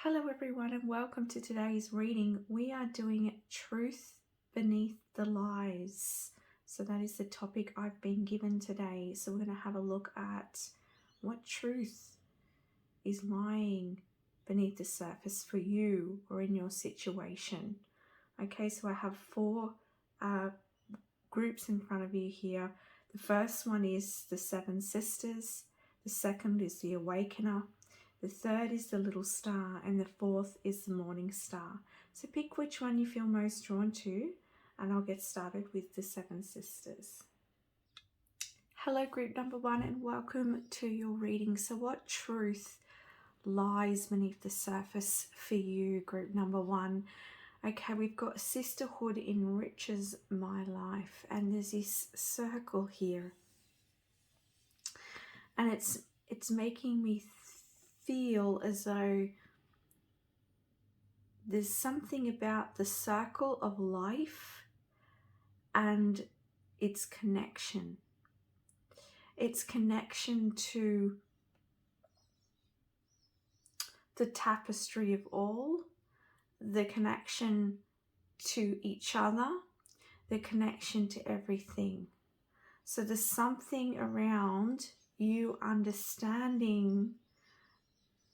Hello everyone and welcome to today's reading. We are doing Truth Beneath the Lies. So that is the topic I've been given today. So we're going to have a look at what truth is lying beneath the surface for you or in your situation. Okay, so I have four groups in front of you here. The first one is the Seven Sisters. The second is the Awakener. The third is the Little Star, and the fourth is the Morning Star. So pick which one you feel most drawn to, and I'll get started with the Seven Sisters. Hello, group number one, and welcome to your reading. So what truth lies beneath the surface for you, group number one? Okay, we've got sisterhood enriches my life, and there's this circle here, and it's making me feel as though there's something about the circle of life and its connection. Its connection to the tapestry of all, the connection to each other, the connection to everything. So there's something around you understanding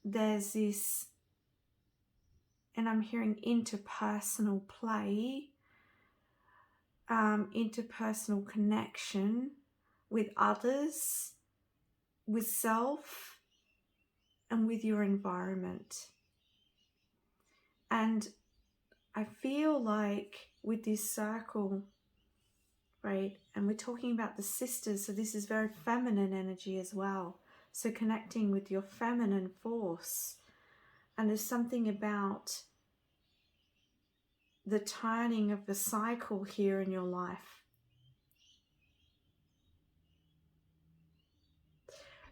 there's this, and I'm hearing interpersonal play, interpersonal connection with others, with self, and with your environment. And I feel like with this circle, right, and we're talking about the sisters, so this is very feminine energy as well. So connecting with your feminine force. And there's something about the turning of the cycle here in your life.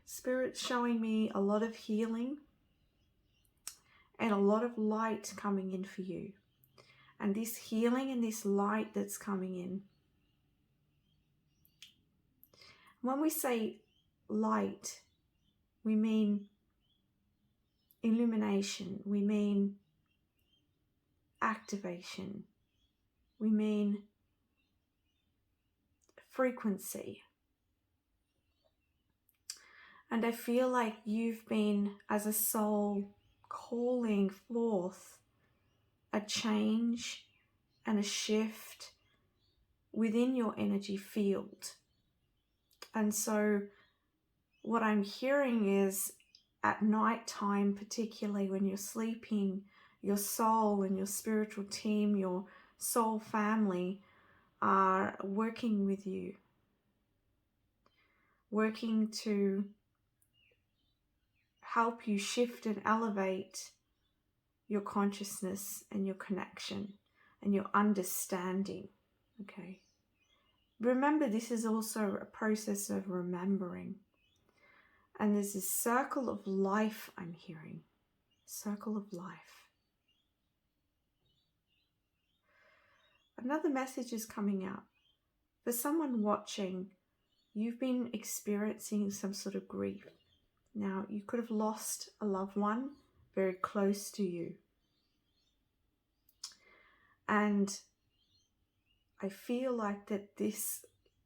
Spirit's showing me a lot of healing and a lot of light coming in for you. And this healing and this light that's coming in. When we say light, we mean illumination, we mean activation, we mean frequency. And I feel like you've been, as a soul, calling forth a change and a shift within your energy field. And so what I'm hearing is at night time, particularly when you're sleeping, your soul and your spiritual team, your soul family are working with you, working to help you shift and elevate your consciousness and your connection and your understanding. Okay. Remember, this is also a process of remembering. And there's this circle of life I'm hearing. Circle of life. Another message is coming out. For someone watching, you've been experiencing some sort of grief. Now, you could have lost a loved one very close to you. And I feel like that this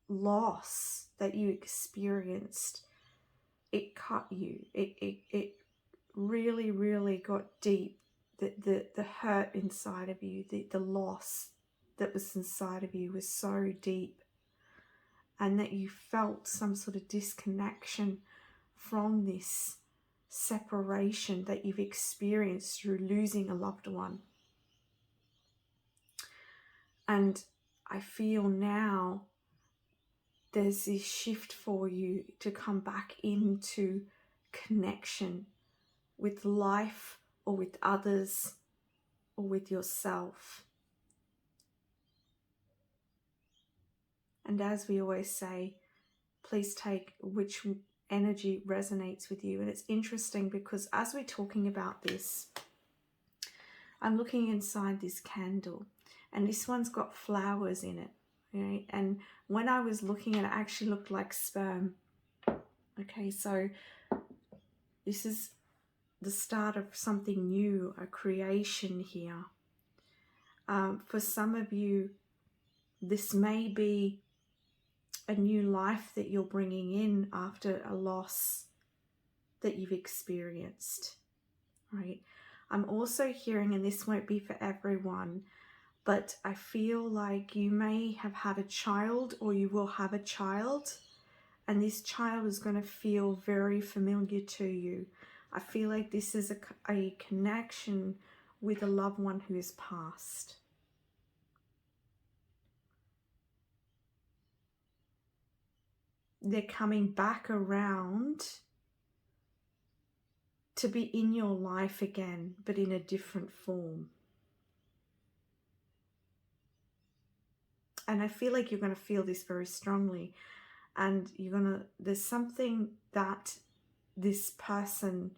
loss that you experienced, it cut you. It really, really got deep. The hurt inside of you, the loss that was inside of you was so deep. And that you felt some sort of disconnection from this separation that you've experienced through losing a loved one. And I feel now there's this shift for you to come back into connection with life or with others or with yourself. And as we always say, please take which energy resonates with you. And it's interesting because as we're talking about this, I'm looking inside this candle, and this one's got flowers in it, right? And when I was looking at it, it actually looked like sperm. Okay, so this is the start of something new, a creation here. For some of you, this may be a new life that you're bringing in after a loss that you've experienced, right? I'm also hearing, and this won't be for everyone, but I feel like you may have had a child or you will have a child, and this child is going to feel very familiar to you. I feel like this is a connection with a loved one who has passed. They're coming back around to be in your life again, but in a different form. And I feel like you're going to feel this very strongly. And there's something that this person,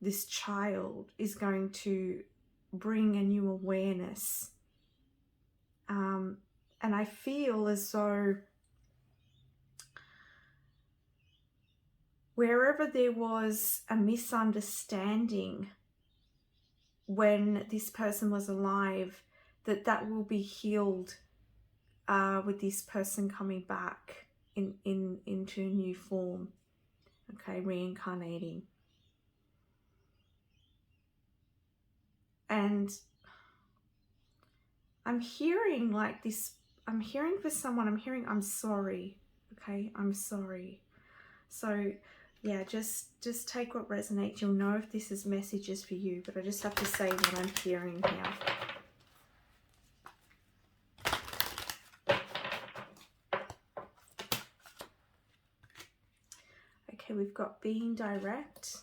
this child, is going to bring a new awareness. And I feel as though wherever there was a misunderstanding when this person was alive, that will be healed with this person coming back into a new form, okay, reincarnating. And I'm hearing like this, I'm hearing for someone, I'm sorry, okay, I'm sorry. So yeah, just take what resonates. You'll know if this is messages for you, but I just have to say what I'm hearing here. Okay, we've got being direct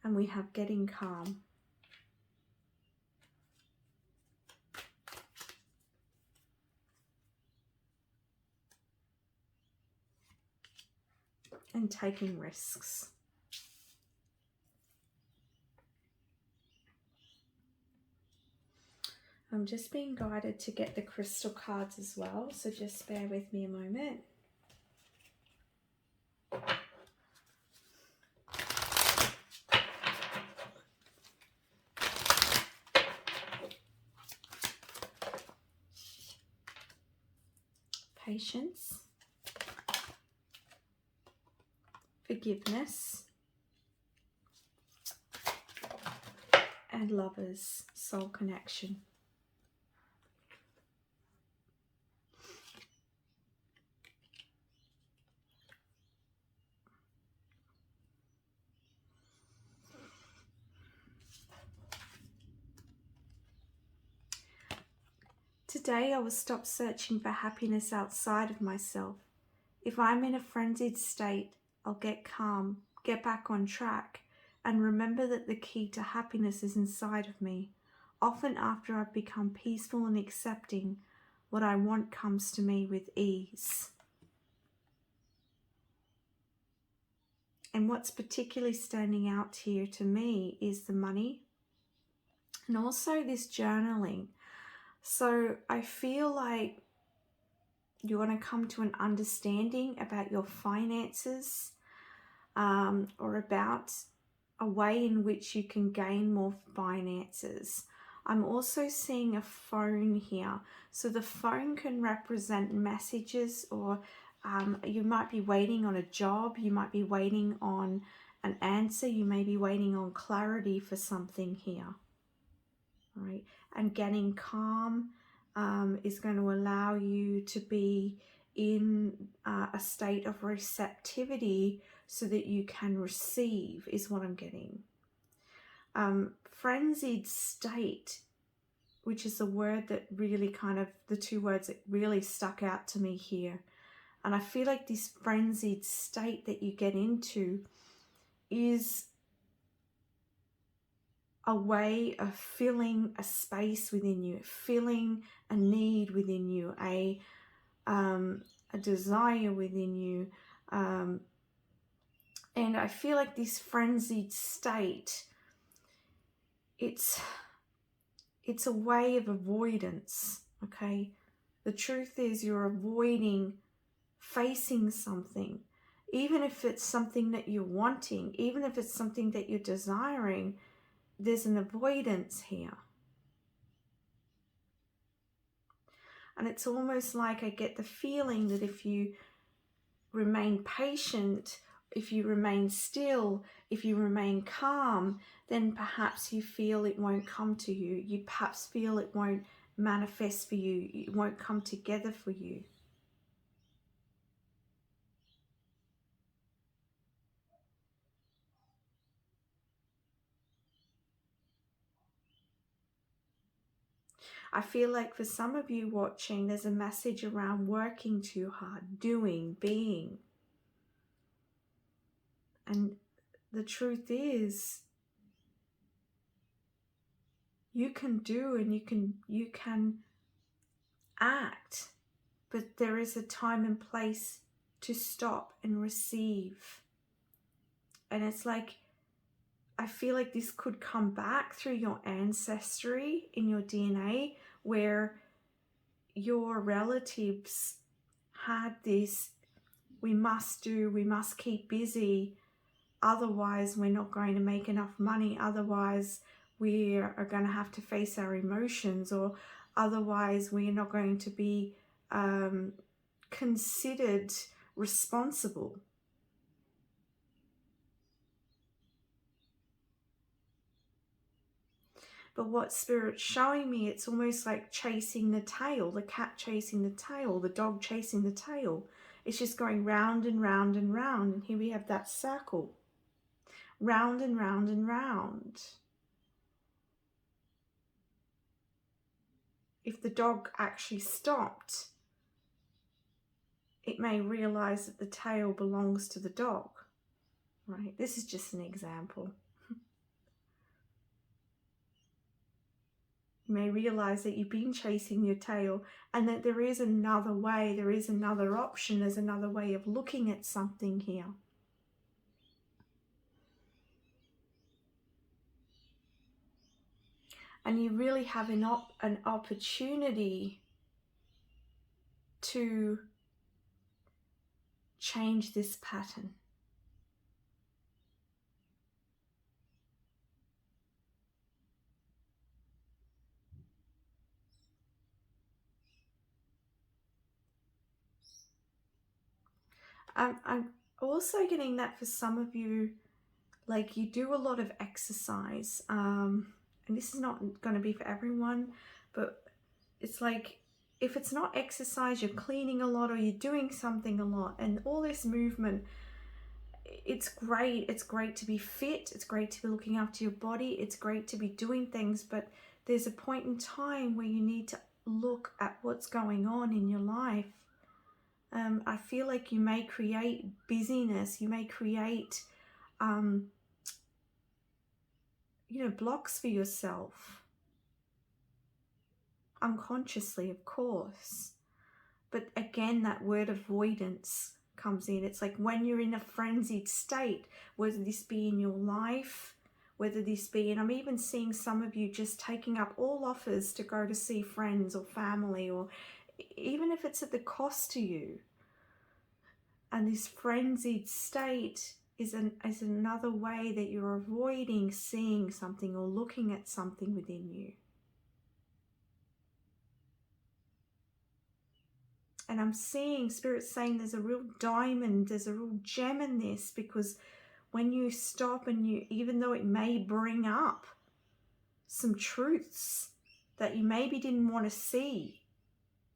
and we have getting calm. And taking risks. I'm just being guided to get the crystal cards as well, so just bear with me a moment. Patience, forgiveness, and lovers, soul connection. Today I will stop searching for happiness outside of myself. If I'm in a frenzied state, I'll get calm, get back on track, and remember that the key to happiness is inside of me. Often after I've become peaceful and accepting, what I want comes to me with ease. And what's particularly standing out here to me is the money and also this journaling. So I feel like you want to come to an understanding about your finances, or about a way in which you can gain more finances. I'm also seeing a phone here. So the phone can represent messages, or you might be waiting on a job, you might be waiting on an answer, you may be waiting on clarity for something here. Right? And getting calm is going to allow you to be in a state of receptivity so that you can receive, is what I'm getting. Frenzied state, which is a word that really the two words that really stuck out to me here. And I feel like this frenzied state that you get into is a way of filling a space within you, filling a need within you, a desire within you. And I feel like this frenzied state, it's a way of avoidance, okay? The truth is you're avoiding facing something. even if it's something that you're wanting, even if it's something that you're desiring, there's an avoidance here. And it's almost like I get the feeling that if you remain patient, if you remain still, if you remain calm, then perhaps you feel it won't come to you. You perhaps feel it won't manifest for you. It won't come together for you. I feel like for some of you watching, there's a message around working too hard, doing, being. And the truth is, you can do and you can act, but there is a time and place to stop and receive. And it's like, I feel like this could come back through your ancestry in your DNA, where your relatives had this, we must keep busy, otherwise we're not going to make enough money, otherwise we are going to have to face our emotions, or otherwise we are not going to be considered responsible. But what Spirit's showing me, it's almost like chasing the tail, the cat chasing the tail, the dog chasing the tail. It's just going round and round and round. And here we have that circle. Round and round and round. If the dog actually stopped, it may realize that the tail belongs to the dog, right? This is just an example. You may realize that you've been chasing your tail and that there is another way, there is another option, there's another way of looking at something here. And you really have an opportunity to change this pattern. I'm also getting that for some of you, like you do a lot of exercise, and this is not going to be for everyone, but it's like if it's not exercise, you're cleaning a lot or you're doing something a lot, and all this movement, it's great. It's great to be fit. It's great to be looking after your body. It's great to be doing things, but there's a point in time where you need to look at what's going on in your life. I feel like you may create busyness. You may create, blocks for yourself. Unconsciously, of course. But again, that word avoidance comes in. It's like when you're in a frenzied state, whether this be in your life, whether this be, and I'm even seeing some of you just taking up all offers to go to see friends or family, or even if it's at the cost to you. And this frenzied state is another way that you're avoiding seeing something or looking at something within you. And I'm seeing Spirit saying there's a real diamond, there's a real gem in this, because when you stop and you, even though it may bring up some truths that you maybe didn't want to see,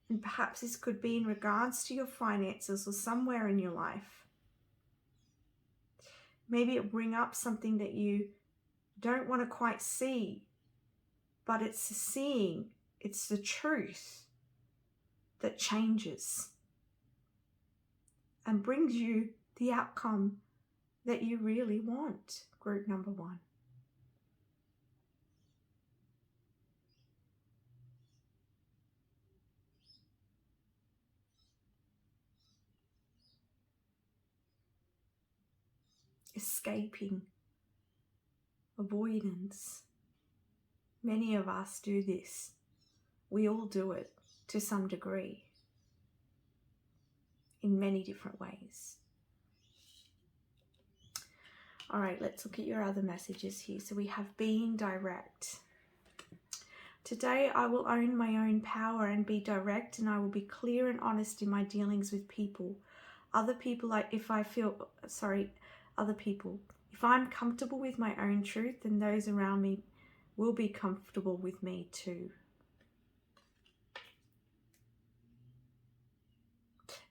and perhaps this could be in regards to your finances or somewhere in your life. Maybe it'll bring up something that you don't want to quite see, but it's the seeing, it's the truth that changes and brings you the outcome that you really want. Group number 1. Escaping, avoidance. Many of us do this. We all do it to some degree, in many different ways. All right, let's look at your other messages here. So we have being direct. Today I will own my own power and be direct, and I will be clear and honest in my dealings with people. Other people, if I'm comfortable with my own truth, then those around me will be comfortable with me too.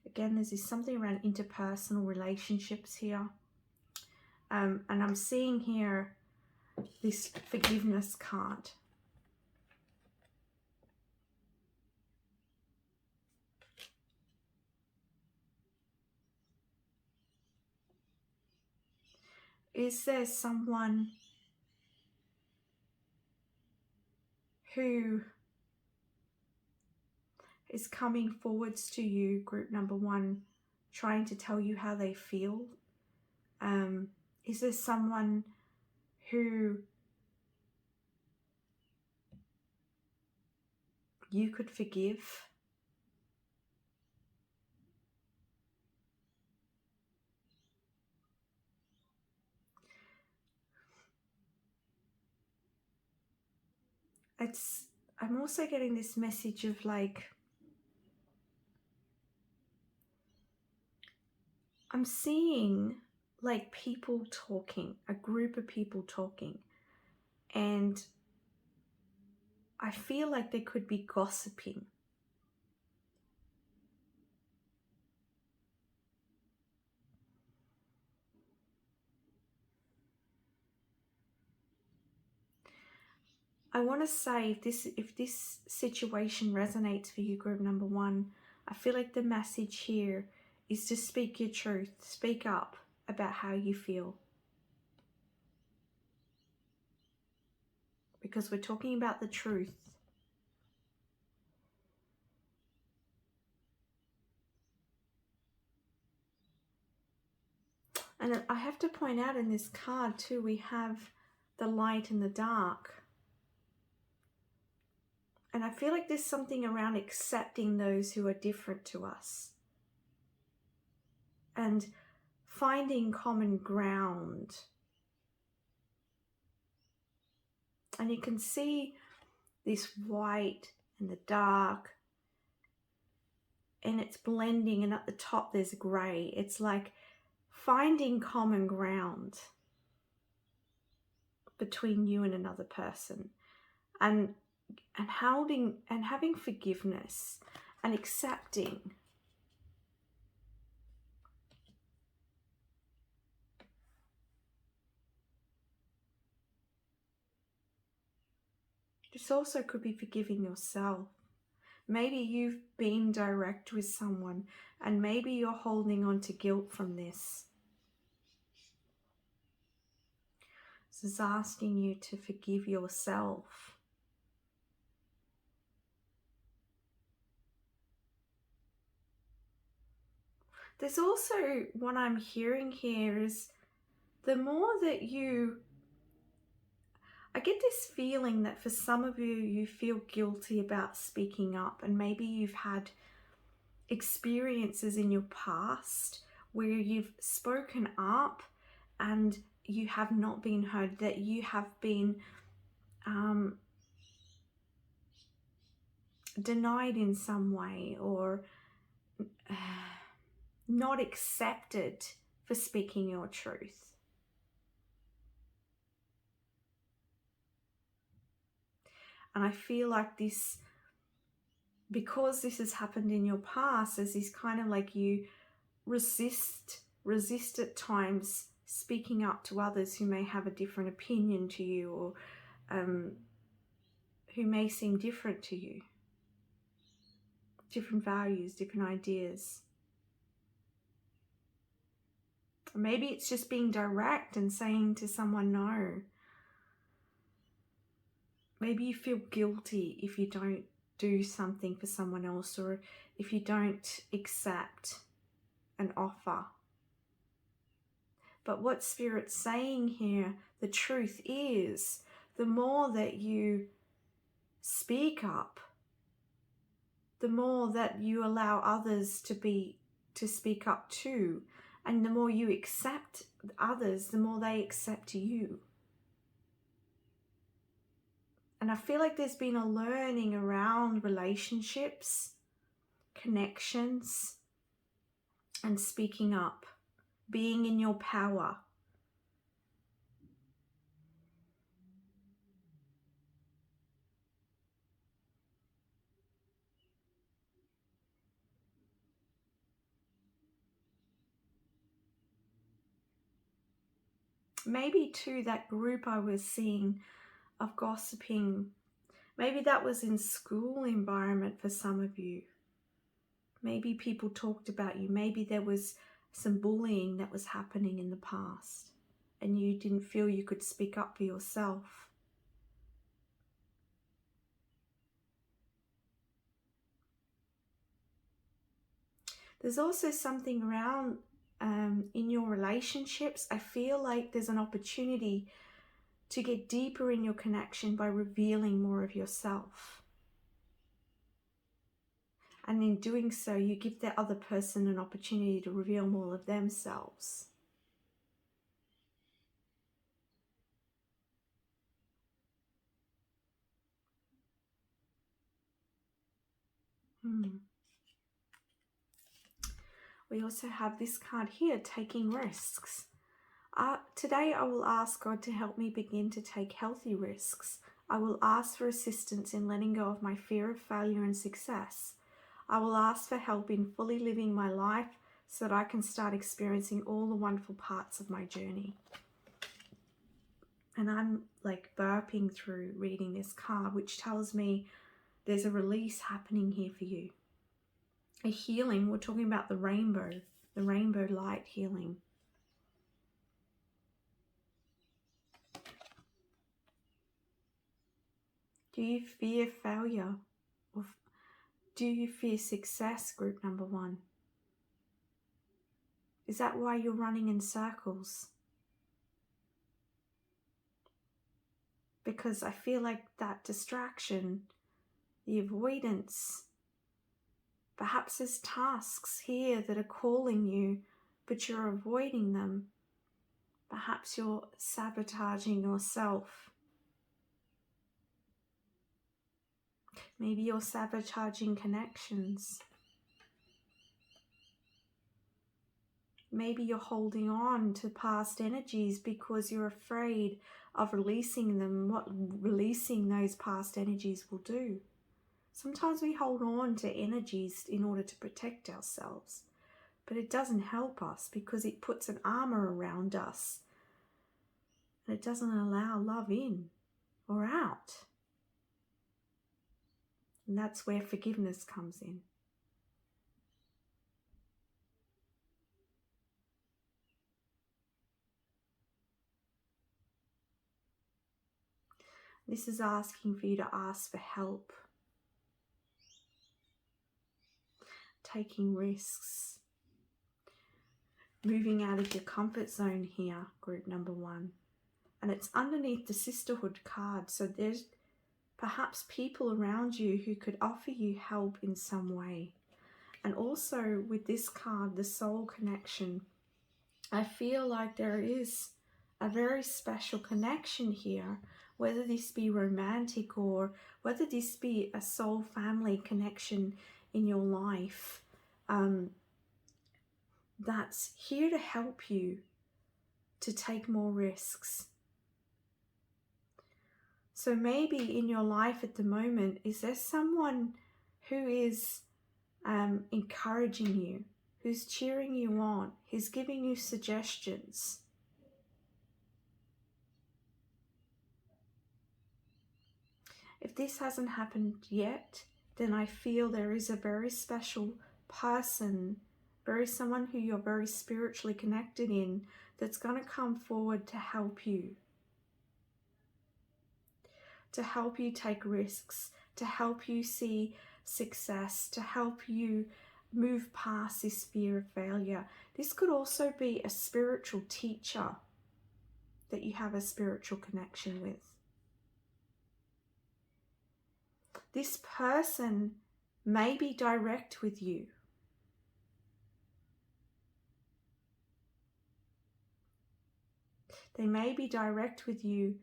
Again, there's something around interpersonal relationships here. And I'm seeing here this forgiveness card. Is there someone who is coming forwards to you, group number one, trying to tell you how they feel? Is there someone who you could forgive? I'm also getting this message of like, I'm seeing like people talking, a group of people talking, and I feel like they could be gossiping. I want to say if this situation resonates for you, group number one, I feel like the message here is to speak your truth, speak up about how you feel. Because we're talking about the truth. And I have to point out in this card too, we have the light and the dark. And I feel like there's something around accepting those who are different to us. And finding common ground. And you can see this white and the dark. And it's blending, and at the top there's grey. It's like finding common ground between you and another person. And having forgiveness and accepting. This also could be forgiving yourself. Maybe you've been direct with someone and maybe you're holding on to guilt from this. This is asking you to forgive yourself. There's also, what I'm hearing here is the more that I get this feeling that for some of you, you feel guilty about speaking up, and maybe you've had experiences in your past where you've spoken up and you have not been heard, that you have been denied in some way or not accepted for speaking your truth. And I feel like this, because this has happened in your past, there's this kind of like you resist at times speaking up to others who may have a different opinion to you, or who may seem different to you. Different values, different ideas. Maybe it's just being direct and saying to someone no. Maybe you feel guilty if you don't do something for someone else, or if you don't accept an offer. But what Spirit's saying here, the truth is, the more that you speak up, the more that you allow others to speak up too, and the more you accept others, the more they accept you. And I feel like there's been a learning around relationships, connections, and speaking up, being in your power. Maybe too, that group I was seeing of gossiping, maybe that was in school environment for some of you. Maybe people talked about you. Maybe there was some bullying that was happening in the past and you didn't feel you could speak up for yourself. There's also something around in your relationships. I feel like there's an opportunity to get deeper in your connection by revealing more of yourself. And in doing so, you give the other person an opportunity to reveal more of themselves. We also have this card here, taking risks. Today I will ask God to help me begin to take healthy risks. I will ask for assistance in letting go of my fear of failure and success. I will ask for help in fully living my life so that I can start experiencing all the wonderful parts of my journey. And I'm like burping through reading this card, which tells me there's a release happening here for you. A healing. We're talking about the rainbow light healing. Do you fear failure? Or do you fear success, group number 1? Is that why you're running in circles? Because I feel like that distraction, the avoidance, perhaps there's tasks here that are calling you, but you're avoiding them. Perhaps you're sabotaging yourself. Maybe you're sabotaging connections. Maybe you're holding on to past energies because you're afraid of releasing them, what releasing those past energies will do. Sometimes we hold on to energies in order to protect ourselves, but it doesn't help us because it puts an armor around us and it doesn't allow love in or out. And that's where forgiveness comes in. This is asking for you to ask for help, taking risks, moving out of your comfort zone here, group number 1. And it's underneath the sisterhood card. So there's perhaps people around you who could offer you help in some way. And also with this card, the soul connection, I feel like there is a very special connection here, whether this be romantic or whether this be a soul family connection in your life, that's here to help you to take more risks. So maybe in your life at the moment, is there someone who is encouraging you, who's cheering you on, who's giving you suggestions? If this hasn't happened yet, then I feel there is a very special person, someone who you're very spiritually connected in, that's going to come forward to help you. To help you take risks, to help you see success, to help you move past this fear of failure. This could also be a spiritual teacher that you have a spiritual connection with. This person may be direct with you. They may be direct with you.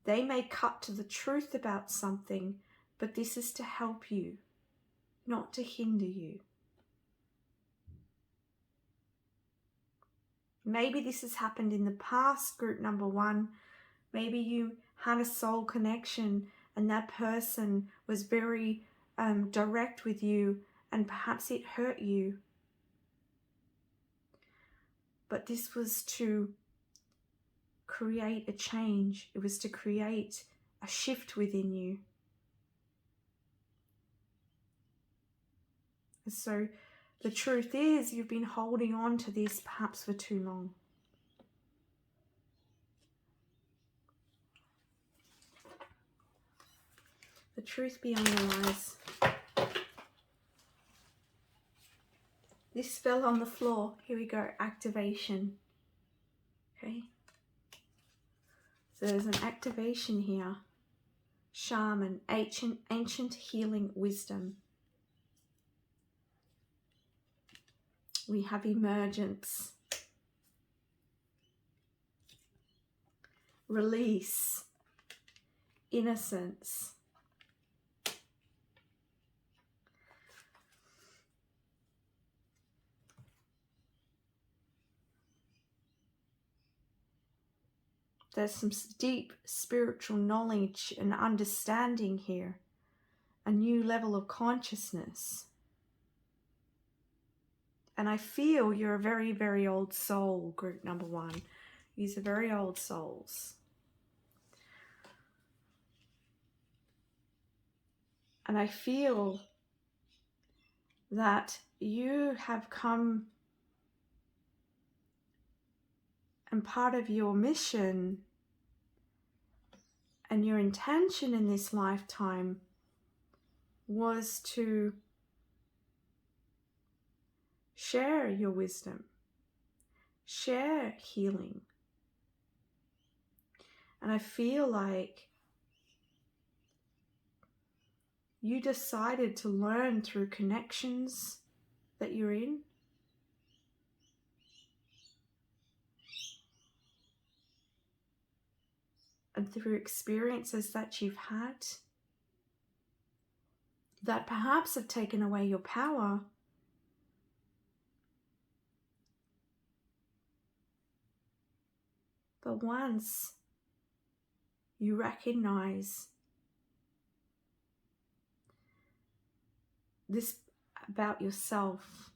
They may cut to the truth about something, but this is to help you, not to hinder you. Maybe this has happened in the past, group number 1. Maybe you had a soul connection and that person was very direct with you, and perhaps it hurt you. But this was to create a change. It was to create a shift within you. And so the truth is, you've been holding on to this perhaps for too long. The truth beyond the lies. This fell on the floor. Here we go. Activation. Okay. So there's an activation here. Shaman. Ancient healing wisdom. We have emergence. Release. Innocence. There's some deep spiritual knowledge and understanding here. A new level of consciousness. And I feel you're a very, very old soul, group number 1. These are very old souls. And I feel that you have come, and part of your mission and your intention in this lifetime was to share your wisdom, share healing. And I feel like you decided to learn through connections that you're in, and through experiences that you've had that perhaps have taken away your power. But once you recognize this about yourself,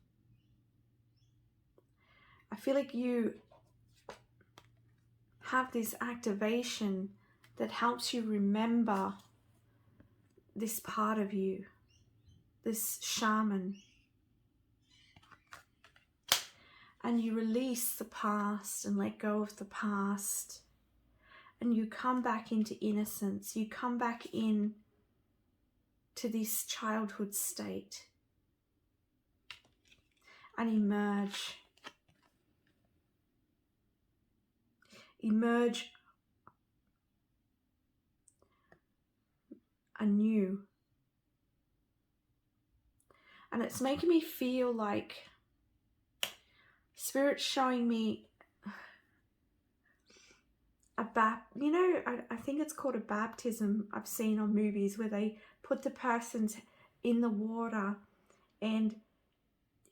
I feel like you have this activation that helps you remember this part of you, this shaman. And you release the past and let go of the past. And you come back into innocence. You come back in to this childhood state. And emerge. Emerge anew. And it's making me feel like Spirit's showing me I think it's called a baptism I've seen on movies, where they put the persons in the water and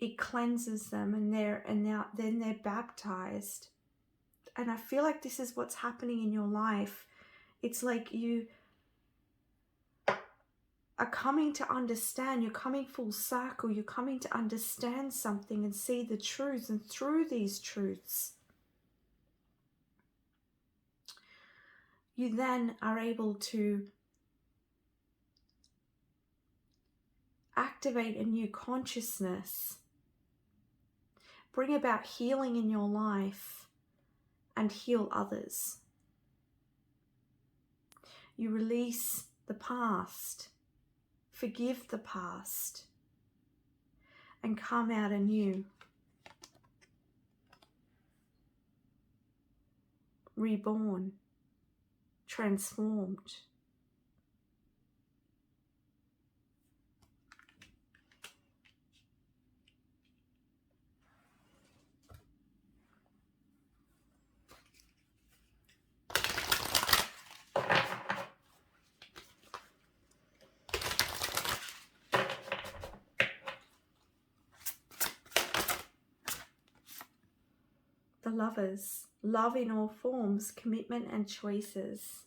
it cleanses them, and then they're baptized. And I feel like this is what's happening in your life. It's like you are coming to understand, you're coming full circle, you're coming to understand something and see the truths, and through these truths, you then are able to activate a new consciousness, bring about healing in your life, and heal others. You release the past, forgive the past, and come out anew. Reborn, transformed. the Lovers, love in all forms, commitment and choices.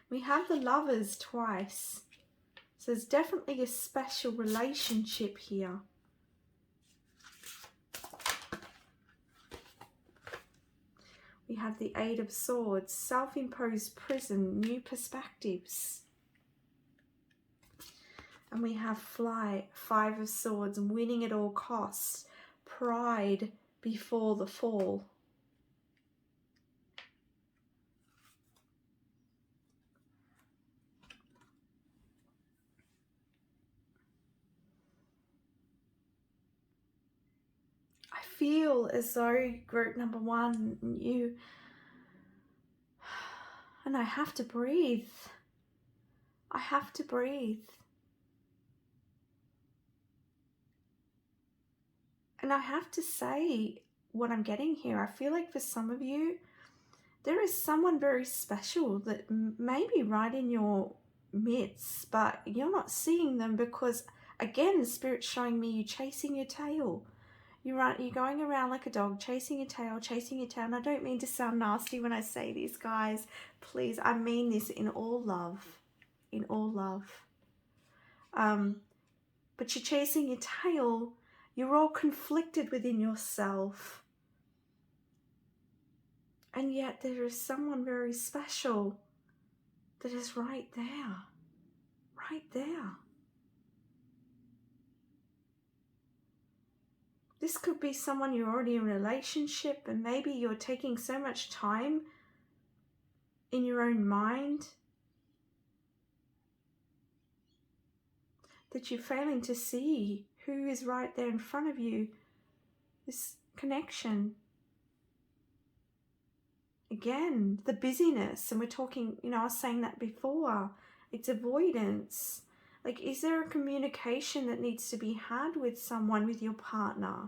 We have the Lovers twice. So there's definitely a special relationship here. We have the Eight of Swords, self-imposed prison, new perspectives. And we have flight, Five of Swords, winning at all costs, pride before the fall. I feel as though group number one, you, and I have to breathe. I have to breathe. And I have to say what I'm getting here. I feel like for some of you, there is someone very special that may be right in your midst, but you're not seeing them because, again, the Spirit's showing me you chasing your tail. You're going around like a dog, chasing your tail, chasing your tail. And I don't mean to sound nasty when I say this, guys. Please, I mean this in all love. In all love. But you're chasing your tail. You're all conflicted within yourself. And yet there is someone very special that is right there. Right there. This could be someone you're already in a relationship and maybe you're taking so much time in your own mind that you're failing to see who is right there in front of you. This connection. Again, the busyness, and we're talking, I was saying that before, it's avoidance. Like, is there a communication that needs to be had with someone, with your partner,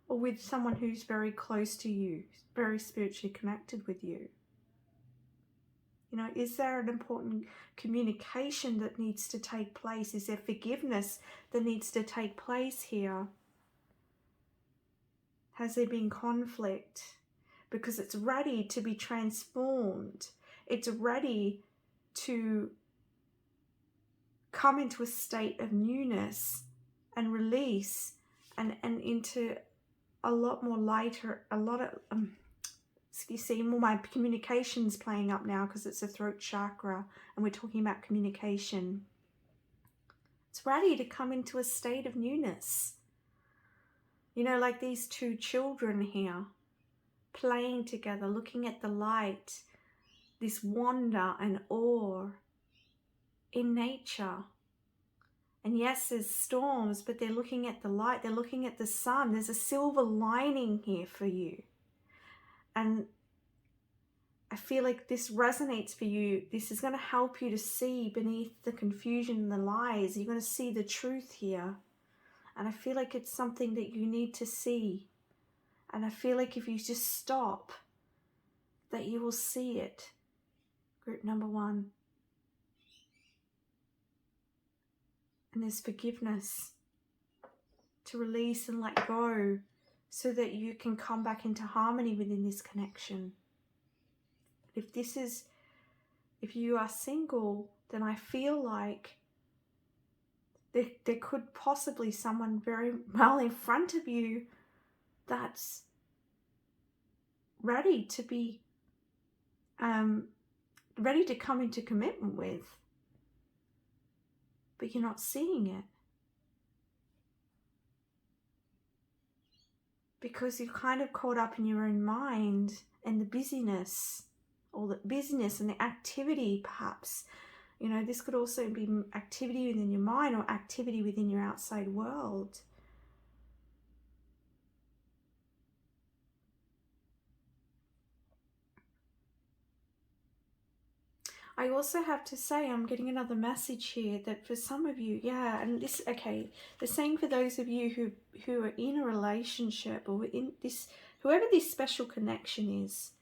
or with someone who's very close to you, very spiritually connected with you? Is there an important communication that needs to take place? Is there forgiveness that needs to take place here? Has there been conflict? Because it's ready to be transformed. It's ready to come into a state of newness and release and into a lot more lighter, you see more my communications playing up now because it's a throat chakra and we're talking about communication. It's ready to come into a state of newness. Like these two children here playing together, looking at the light, this wonder and awe in nature. And yes, there's storms, but they're looking at the light, they're looking at the sun. There's a silver lining here for you. And I feel like this resonates for you. This is going to help you to see beneath the confusion and the lies. You're going to see the truth here. And I feel like it's something that you need to see. And I feel like if you just stop, that you will see it. Group number one. And there's forgiveness to release and let go so that you can come back into harmony within this connection. If you are single, then I feel like there could possibly someone very well in front of you that's ready to be ready to come into commitment with, but you're not seeing it because you're kind of caught up in your own mind and the busyness, or the business and the activity perhaps. This could also be activity within your mind or activity within your outside world. I also have to say, I'm getting another message here that for some of you, and this, okay, the same for those of you who are in a relationship or in this, whoever this special connection is,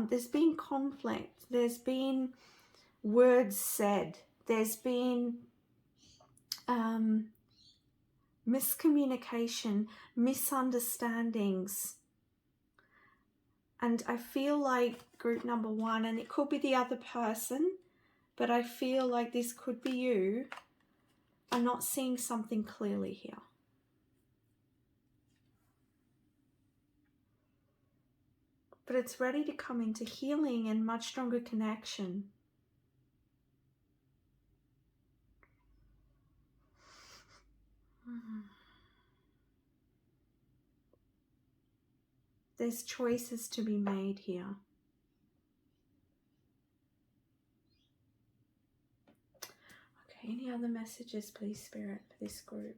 there's been conflict, there's been words said, there's been miscommunication, misunderstandings. And I feel like group number 1, and it could be the other person, but I feel like this could be you, are not seeing something clearly here. But it's ready to come into healing and much stronger connection. There's choices to be made here. Okay, any other messages, please, Spirit, for this group?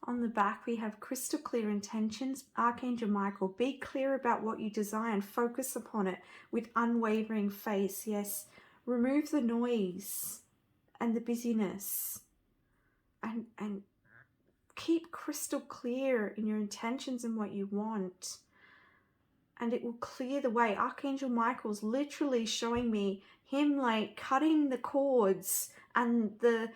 On the back, we have crystal clear intentions. Archangel Michael, be clear about what you desire and focus upon it with unwavering faith. Yes, remove the noise and the busyness and keep crystal clear in your intentions and what you want. And it will clear the way. Archangel Michael's literally showing me him like cutting the cords and the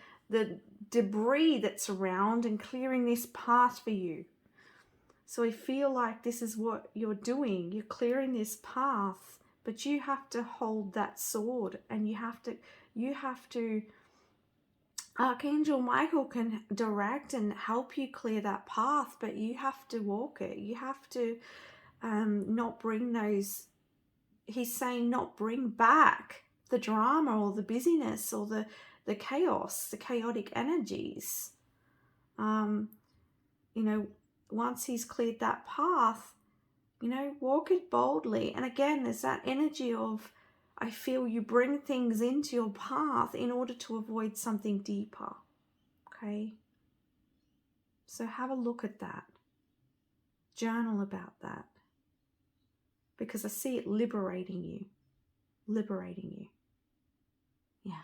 debris that's around and clearing this path for you. So I feel like this is what you're doing. You're clearing this path, but you have to hold that sword, and you have to Archangel Michael can direct and help you clear that path, but you have to walk it. You have to not bring those, he's saying, not bring back the drama or the busyness or the chaos, the chaotic energies. Once he's cleared that path, walk it boldly. And again, there's that energy of, I feel you bring things into your path in order to avoid something deeper. Okay? So have a look at that. Journal about that. Because I see it liberating you. Liberating you. Yeah.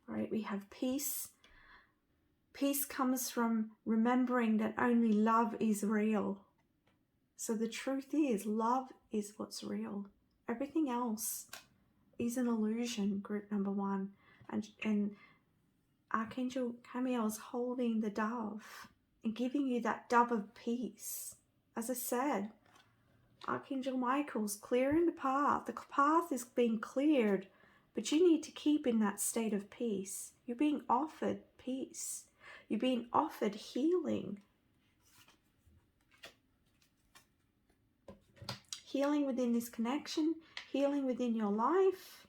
All right, we have peace. Peace comes from remembering that only love is real. So the truth is, love is what's real. Everything else is an illusion, group number 1. And Archangel Chamuel is holding the dove and giving you that dove of peace. As I said, Archangel Michael's clearing the path. The path is being cleared, but you need to keep in that state of peace. You're being offered peace. You're being offered healing. Healing within this connection, healing within your life.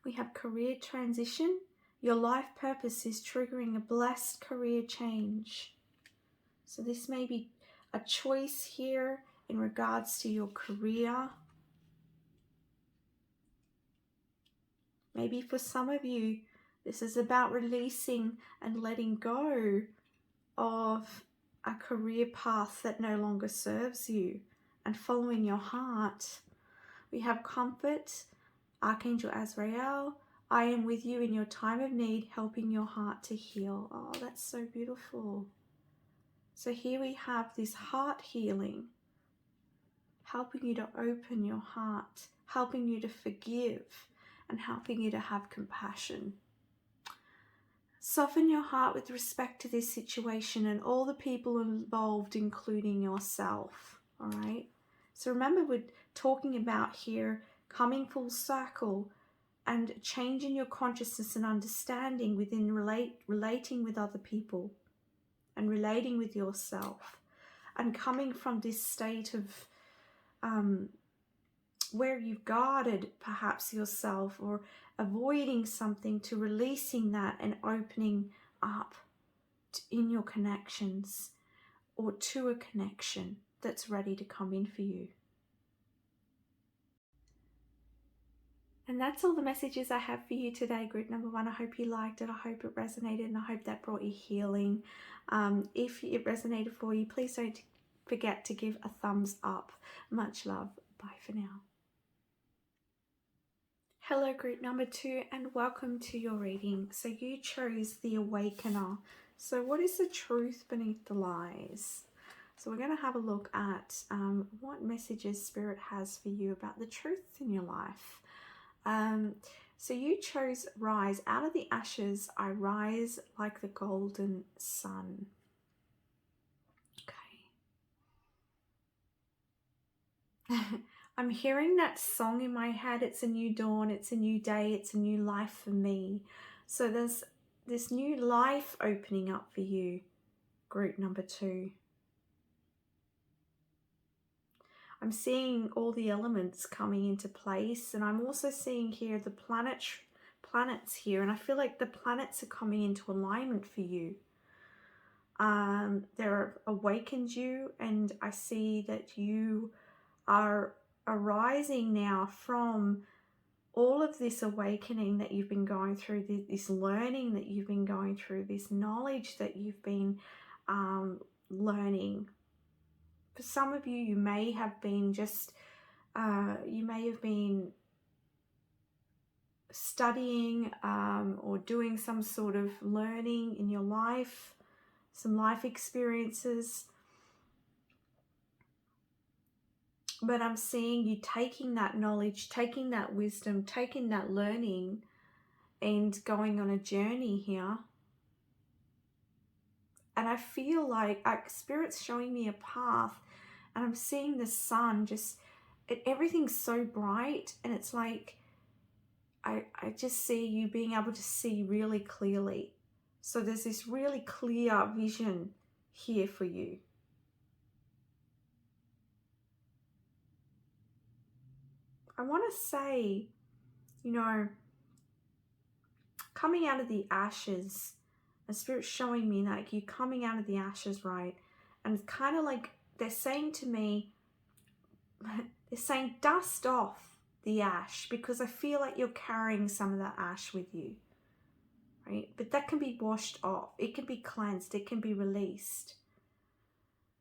We have career transition. Your life purpose is triggering a blessed career change. So this may be a choice here in regards to your career. Maybe for some of you, this is about releasing and letting go of a career path that no longer serves you and following your heart. We have comfort, Archangel Azrael, I am with you in your time of need, helping your heart to heal. Oh, that's so beautiful. So here we have this heart healing, helping you to open your heart, helping you to forgive, and helping you to have compassion. Soften your heart with respect to this situation and all the people involved, including yourself. All right? So remember, we're talking about here coming full circle and changing your consciousness and understanding within relating with other people and relating with yourself, and coming from this state of where you've guarded perhaps yourself or avoiding something, to releasing that and opening up in your connections or to a connection that's ready to come in for you. And that's all the messages I have for you today, group number 1. I hope you liked it. I hope it resonated, and I hope that brought you healing. If it resonated for you, please don't forget to give a thumbs up. Much love. Bye for now. Hello, group number 2, and welcome to your reading. So you chose the Awakener. So what is the truth beneath the lies? So we're going to have a look at what messages Spirit has for you about the truth in your life. So you chose rise. Out of the ashes, I rise like the golden sun. Okay. I'm hearing that song in my head. It's a new dawn. It's a new day. It's a new life for me. So there's this new life opening up for you, group number 2. I'm seeing all the elements coming into place, and I'm also seeing here the planets here, and I feel like the planets are coming into alignment for you. They're awakened you, and I see that you are arising now from all of this awakening that you've been going through, this learning that you've been going through, this knowledge that you've been learning. For some of you, you may have been studying or doing some sort of learning in your life, some life experiences. But I'm seeing you taking that knowledge, taking that wisdom, taking that learning and going on a journey here. And I feel like Spirit's showing me a path, and I'm seeing the sun everything's so bright, and it's like I just see you being able to see really clearly. So there's this really clear vision here for you. I want to say, coming out of the ashes, the Spirit's showing me like you coming out of the ashes, right? And it's kind of like they're saying to me, they're saying dust off the ash, because I feel like you're carrying some of that ash with you, right? But that can be washed off. It can be cleansed. It can be released.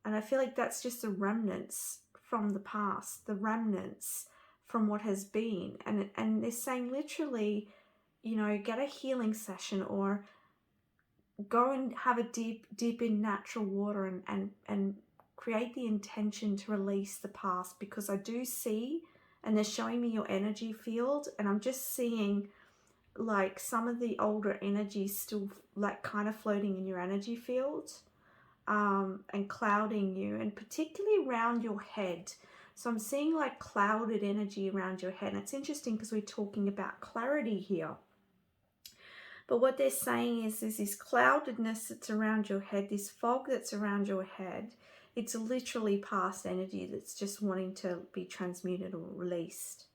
And I feel like that's just the remnants from the past, the remnants from what has been. And they're saying literally, get a healing session or go and have a dip in natural water and create the intention to release the past, because I do see, and they're showing me your energy field, and I'm just seeing like some of the older energies still like kind of floating in your energy field and clouding you, and particularly around your head. So I'm seeing like clouded energy around your head. And it's interesting because we're talking about clarity here. But what they're saying is there's this cloudedness that's around your head, this fog that's around your head. It's literally past energy that's just wanting to be transmuted or released.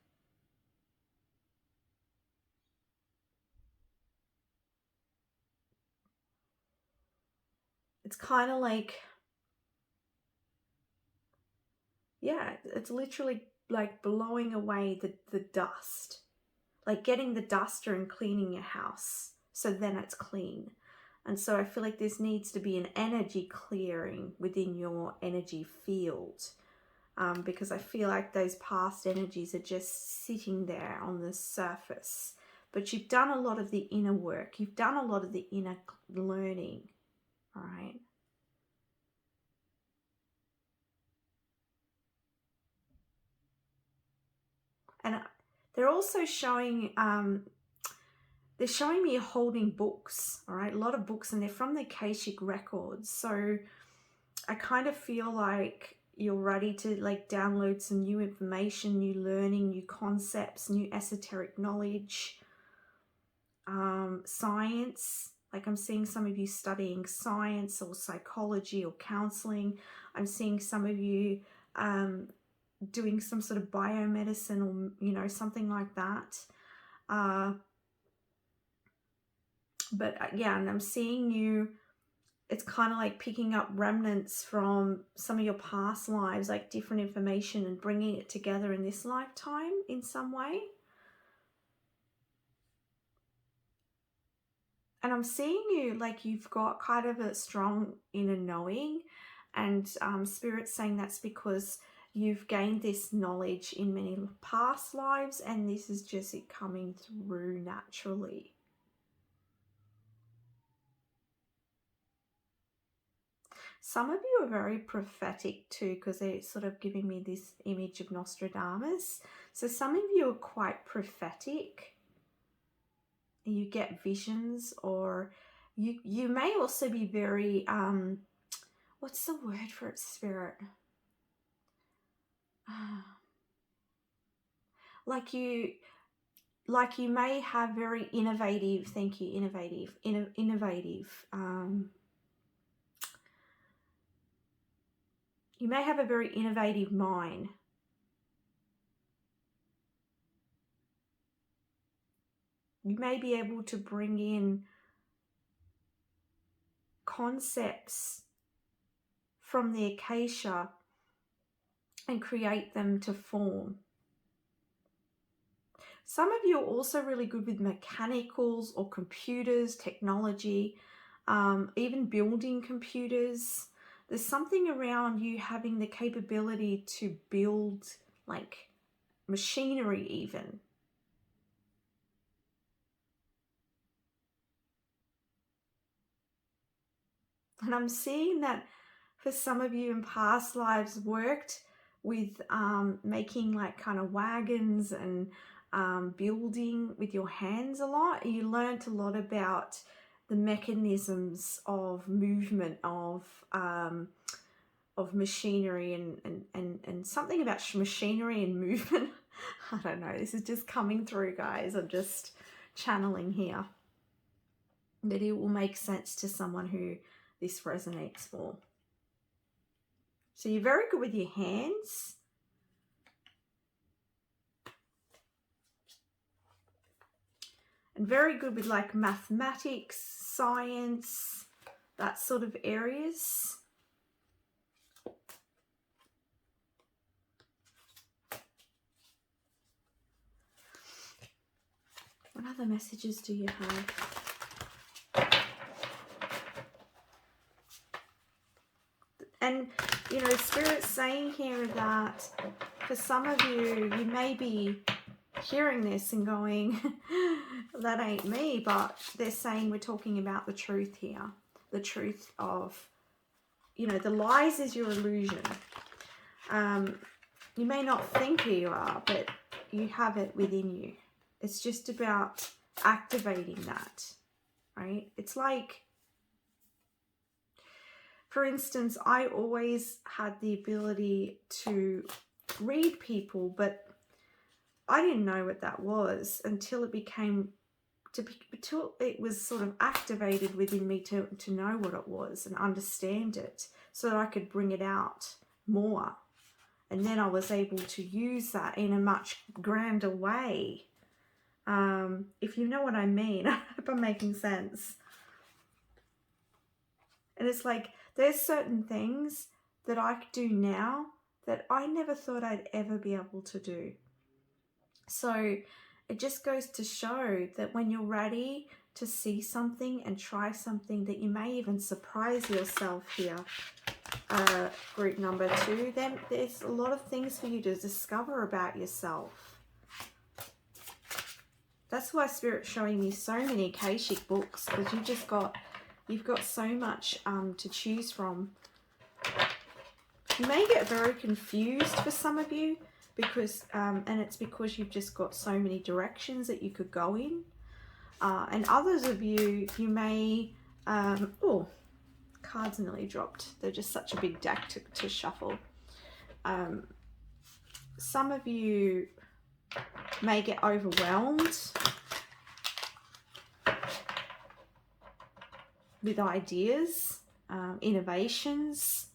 It's kind of like, it's literally like blowing away the dust. Like getting the duster and cleaning your house, so then it's clean. And so I feel like this needs to be an energy clearing within your energy field, because I feel like those past energies are just sitting there on the surface. But you've done a lot of the inner work. You've done a lot of the inner learning, all right? And they're also showing... they're showing me holding books, all right? A lot of books, and they're from the Akashic records. So I kind of feel like you're ready to like download some new information, new learning, new concepts, new esoteric knowledge, science. Like I'm seeing some of you studying science or psychology or counseling. I'm seeing some of you doing some sort of biomedicine or, something like that. But yeah, and I'm seeing you, it's kind of like picking up remnants from some of your past lives, like different information, and bringing it together in this lifetime in some way. And I'm seeing you like you've got kind of a strong inner knowing, and Spirit's saying that's because you've gained this knowledge in many past lives, and this is just it coming through naturally. Some of you are very prophetic too, because they're sort of giving me this image of Nostradamus. So some of you are quite prophetic. You get visions, or you may also be very what's the word for it, Spirit? Like you may have very innovative, thank you, innovative, you may have a very innovative mind. You may be able to bring in concepts from the acacia and create them to form. Some of you are also really good with mechanicals or computers, technology, even building computers. There's something around you having the capability to build like machinery even. And I'm seeing that for some of you in past lives worked with making like kind of wagons and building with your hands a lot. You learnt a lot about the mechanisms of movement of machinery and something about machinery and movement. I don't know, this is just coming through, guys. I'm just channeling here. That it will make sense to someone who this resonates for. So you're very good with your hands. And very good with like mathematics, science, that sort of areas. What other messages do you have? And, you know, Spirit's saying here that for some of you, you may be hearing this and going, that ain't me, but they're saying we're talking about the truth here. The truth of, you know, the lies is your illusion. You may not think who you are, but you have it within you. It's just about activating that, right? It's like, for instance, I always had the ability to read people, but I didn't know what that was until until it was sort of activated within me to know what it was and understand it so that I could bring it out more. And then I was able to use that in a much grander way. If you know what I mean, I hope I'm making sense. And it's like, there's certain things that I do now that I never thought I'd ever be able to do. So it just goes to show that when you're ready to see something and try something, that you may even surprise yourself here. Group number 2, then there's a lot of things for you to discover about yourself. That's why Spirit's showing me so many Akashic books, because you've got so much to choose from. You may get very confused for some of you, because and it's because you've just got so many directions that you could go in. And others of you, you may oh, cards nearly dropped. They're just such a big deck to shuffle. Some of you may get overwhelmed with ideas, innovations.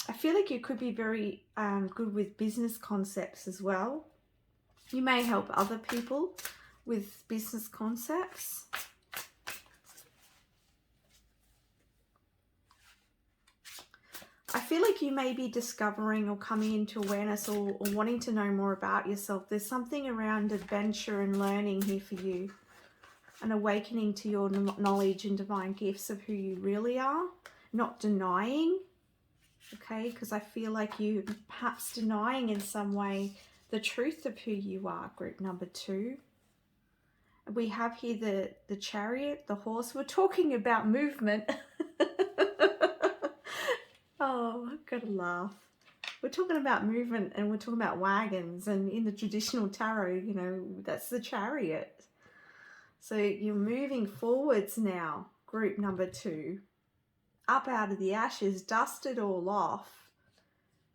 I feel like you could be very good with business concepts as well. You may help other people with business concepts. I feel like you may be discovering or coming into awareness or wanting to know more about yourself. There's something around adventure and learning here for you. an awakening to your knowledge and divine gifts of who you really are, not denying, okay? Because I feel like you perhaps denying in some way the truth of who you are, group number 2. We have here the chariot, the horse. We're talking about movement. Oh, I've got to laugh. We're talking about movement and we're talking about wagons, and in the traditional tarot, you know, that's the chariot. So you're moving forwards now, group number 2, up out of the ashes, dust it all off,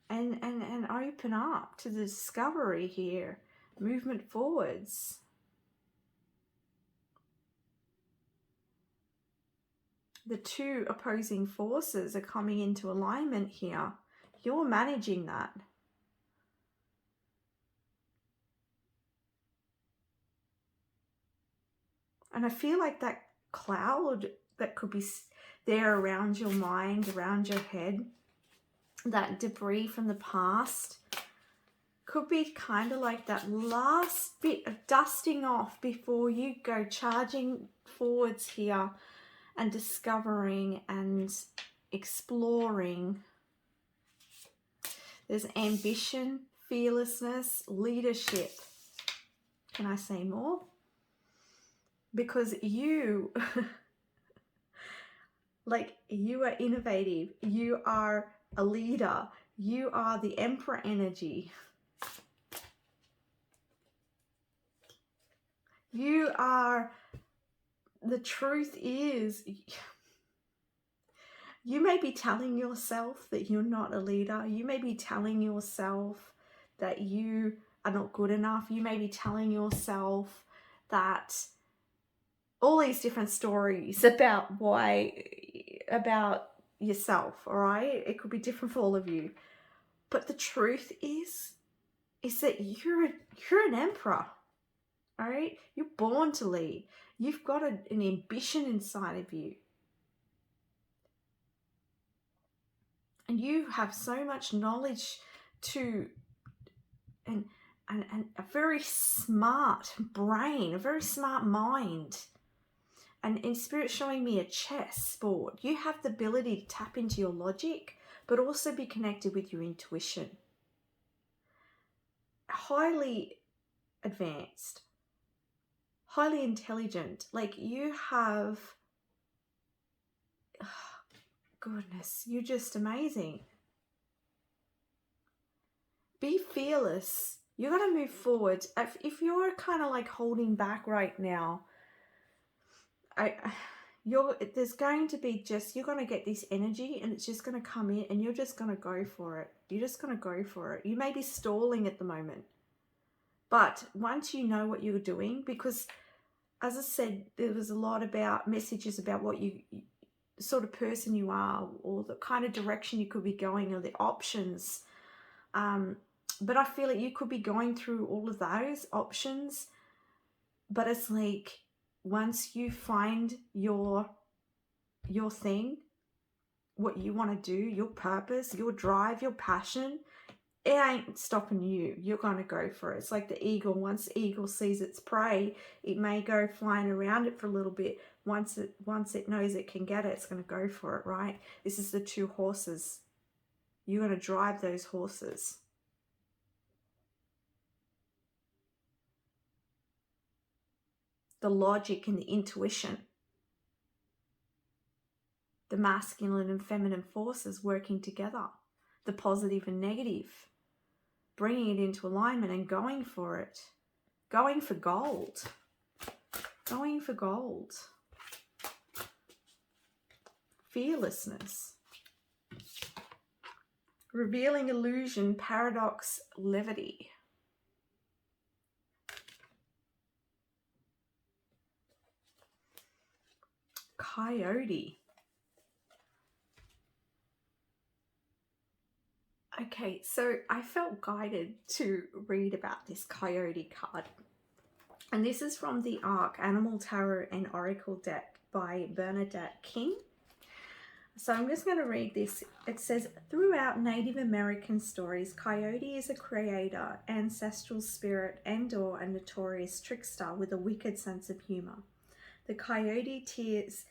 and open up to the discovery here, movement forwards. The 2 opposing forces are coming into alignment here. You're managing that. And I feel like that cloud that could be there around your mind, around your head, that debris from the past, could be kind of like that last bit of dusting off before you go charging forwards here and discovering and exploring. There's ambition, fearlessness, leadership. Can I say more? Because you, like, you are innovative. You are a leader. You are the Emperor energy. You are, the truth is, you may be telling yourself that you're not a leader. You may be telling yourself that you are not good enough. You may be telling yourself that all these different stories about yourself, all right? It could be different for all of you. But the truth is that you're an emperor, all right? You're born to lead. You've got an ambition inside of you. And you have so much knowledge and a very smart brain, a very smart mind. And in spirit showing me a chess board, you have the ability to tap into your logic, but also be connected with your intuition. Highly advanced, highly intelligent. Like, you have, oh, goodness, you're just amazing. Be fearless. You're going to move forward. If you're kind of like holding back right now, there's going to be you're going to get this energy and it's just going to come in and you're just going to go for it. You're just going to go for it. You may be stalling at the moment, but once you know what you're doing, because as I said, there was a lot about messages about what you sort of person you are, or the kind of direction you could be going, or the options. But I feel like you could be going through all of those options, but it's like, once you find your thing, what you want to do, your purpose, your drive, your passion, it ain't stopping you. You're going to go for it. It's like the eagle. Once the eagle sees its prey, it may go flying around it for a little bit. Once it knows it can get it, it's going to go for it, right? This is the 2 horses. You're going to drive those horses. The logic and the intuition, the masculine and feminine forces working together, the positive and negative, bringing it into alignment and going for it, going for gold, fearlessness, revealing illusion, paradox, levity. Coyote. Okay, so I felt guided to read about this coyote card. And this is from the Arc Animal Tarot and Oracle deck by Bernadette King. So I'm just going to read this. It says, throughout Native American stories, Coyote is a creator, ancestral spirit, and/or a notorious trickster with a wicked sense of humor. The coyote tears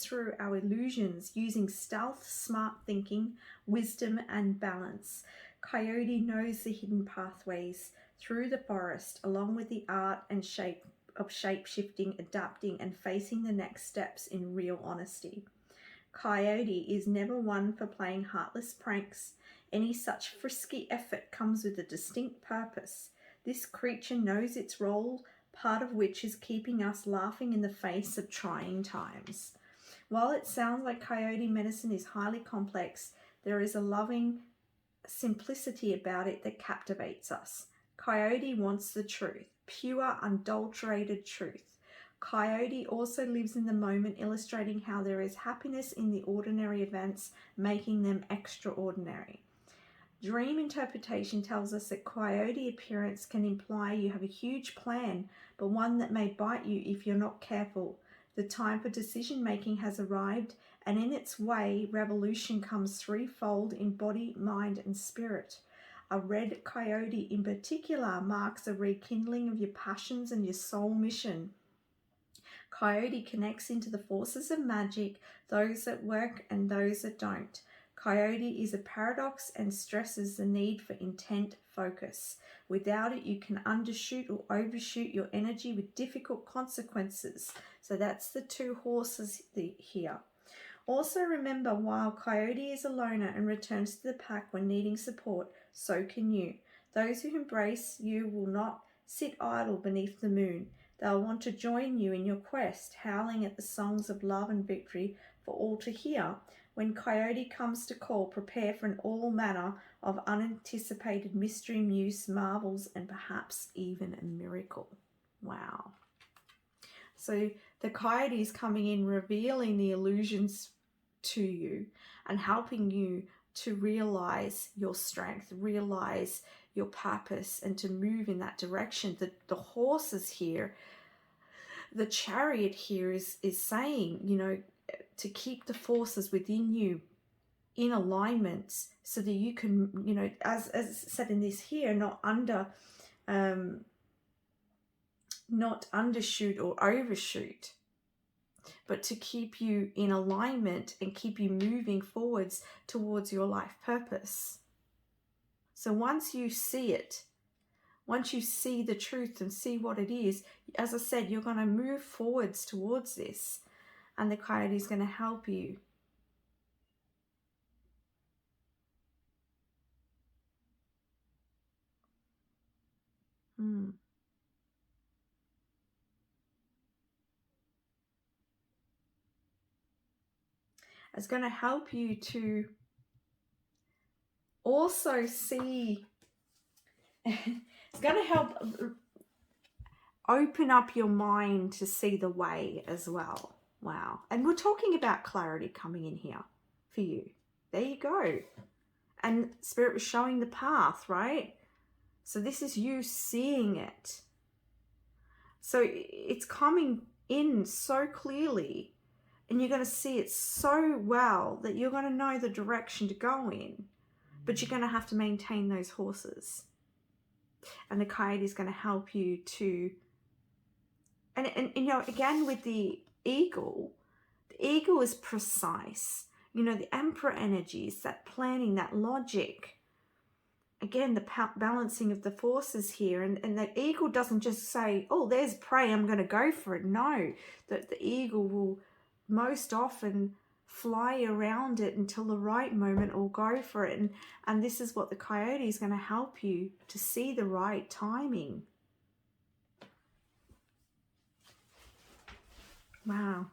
through our illusions using stealth, smart thinking, wisdom, and balance. Coyote knows the hidden pathways through the forest, along with the art and shape shifting, adapting, and facing the next steps in real honesty. Coyote is never one for playing heartless pranks. Any such frisky effort comes with a distinct purpose. This creature knows its role, part of which is keeping us laughing in the face of trying times. While it sounds like coyote medicine is highly complex, there is a loving simplicity about it that captivates us. Coyote wants the truth, pure, unadulterated truth. Coyote also lives in the moment, illustrating how there is happiness in the ordinary events, making them extraordinary. Dream interpretation tells us that coyote appearance can imply you have a huge plan, but one that may bite you if you're not careful. The time for decision making has arrived, and in its way, revolution comes threefold in body, mind, and spirit. A red coyote in particular marks a rekindling of your passions and your soul mission. Coyote connects into the forces of magic, those that work and those that don't. Coyote is a paradox and stresses the need for intent focus. Without it, you can undershoot or overshoot your energy with difficult consequences. So that's the two horses here. Also remember, while Coyote is a loner and returns to the pack when needing support, so can you. Those who embrace you will not sit idle beneath the moon. They'll want to join you in your quest, howling at the songs of love and victory for all to hear. When Coyote comes to call, prepare for all manner of unanticipated mystery, muse, marvels, and perhaps even a miracle. Wow. So the coyote is coming in, revealing the illusions to you and helping you to realize your strength, realize your purpose, and to move in that direction. The horses here, the chariot here is saying, to keep the forces within you in alignment so that you can, as said in this here, not undershoot or overshoot, but to keep you in alignment and keep you moving forwards towards your life purpose. So once you see it, once you see the truth and see what it is, as I said, you're going to move forwards towards this, and the coyote is going to help you. It's going to help you to also see, it's going to help open up your mind to see the way as well. Wow. And we're talking about clarity coming in here for you. There you go. And Spirit was showing the path, right? So this is you seeing it. So it's coming in so clearly, and you're going to see it so well that you're going to know the direction to go in, but you're going to have to maintain those horses. And the coyote is going to help you to, and again with the eagle is precise. The emperor energies, that planning, that logic. Again, the balancing of the forces here. And the eagle doesn't just say, oh, there's prey, I'm going to go for it. No, that the eagle will most often fly around it until the right moment or go for it. And this is what the coyote is going to help you to see the right timing. Wow.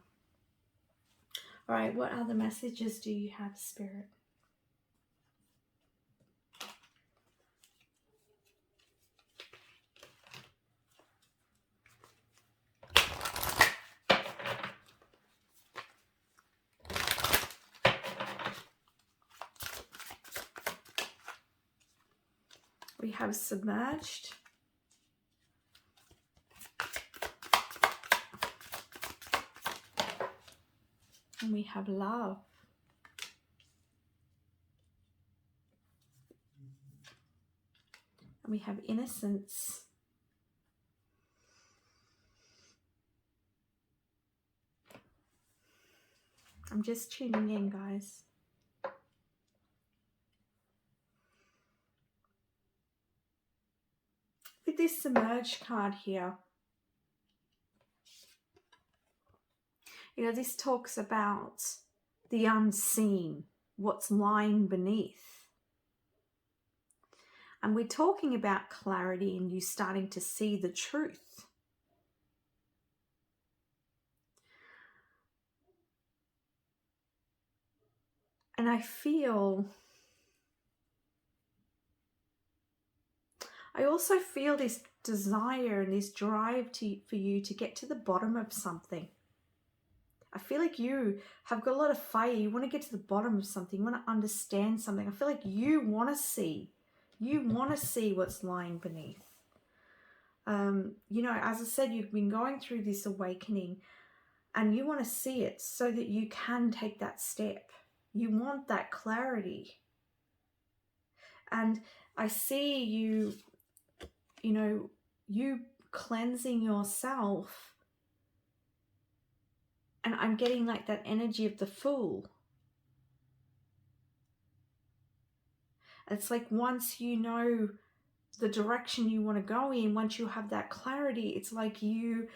All right, what other messages do you have, Spirit? We have submerged. And we have love. And we have innocence. I'm just tuning in, guys. With this submerged card here, you know, this talks about the unseen, what's lying beneath. And we're talking about clarity and you starting to see the truth. And I also feel this desire and this drive for you to get to the bottom of something. I feel like you have got a lot of fire. You want to get to the bottom of something. You want to understand something. I feel like you want to see. You want to see what's lying beneath. You know, as I said, you've been going through this awakening and you want to see it so that you can take that step. You want that clarity. And I see you, you know, you cleansing yourself. And I'm getting like that energy of the Fool. It's like once you know the direction you want to go in, once you have that clarity, it's like you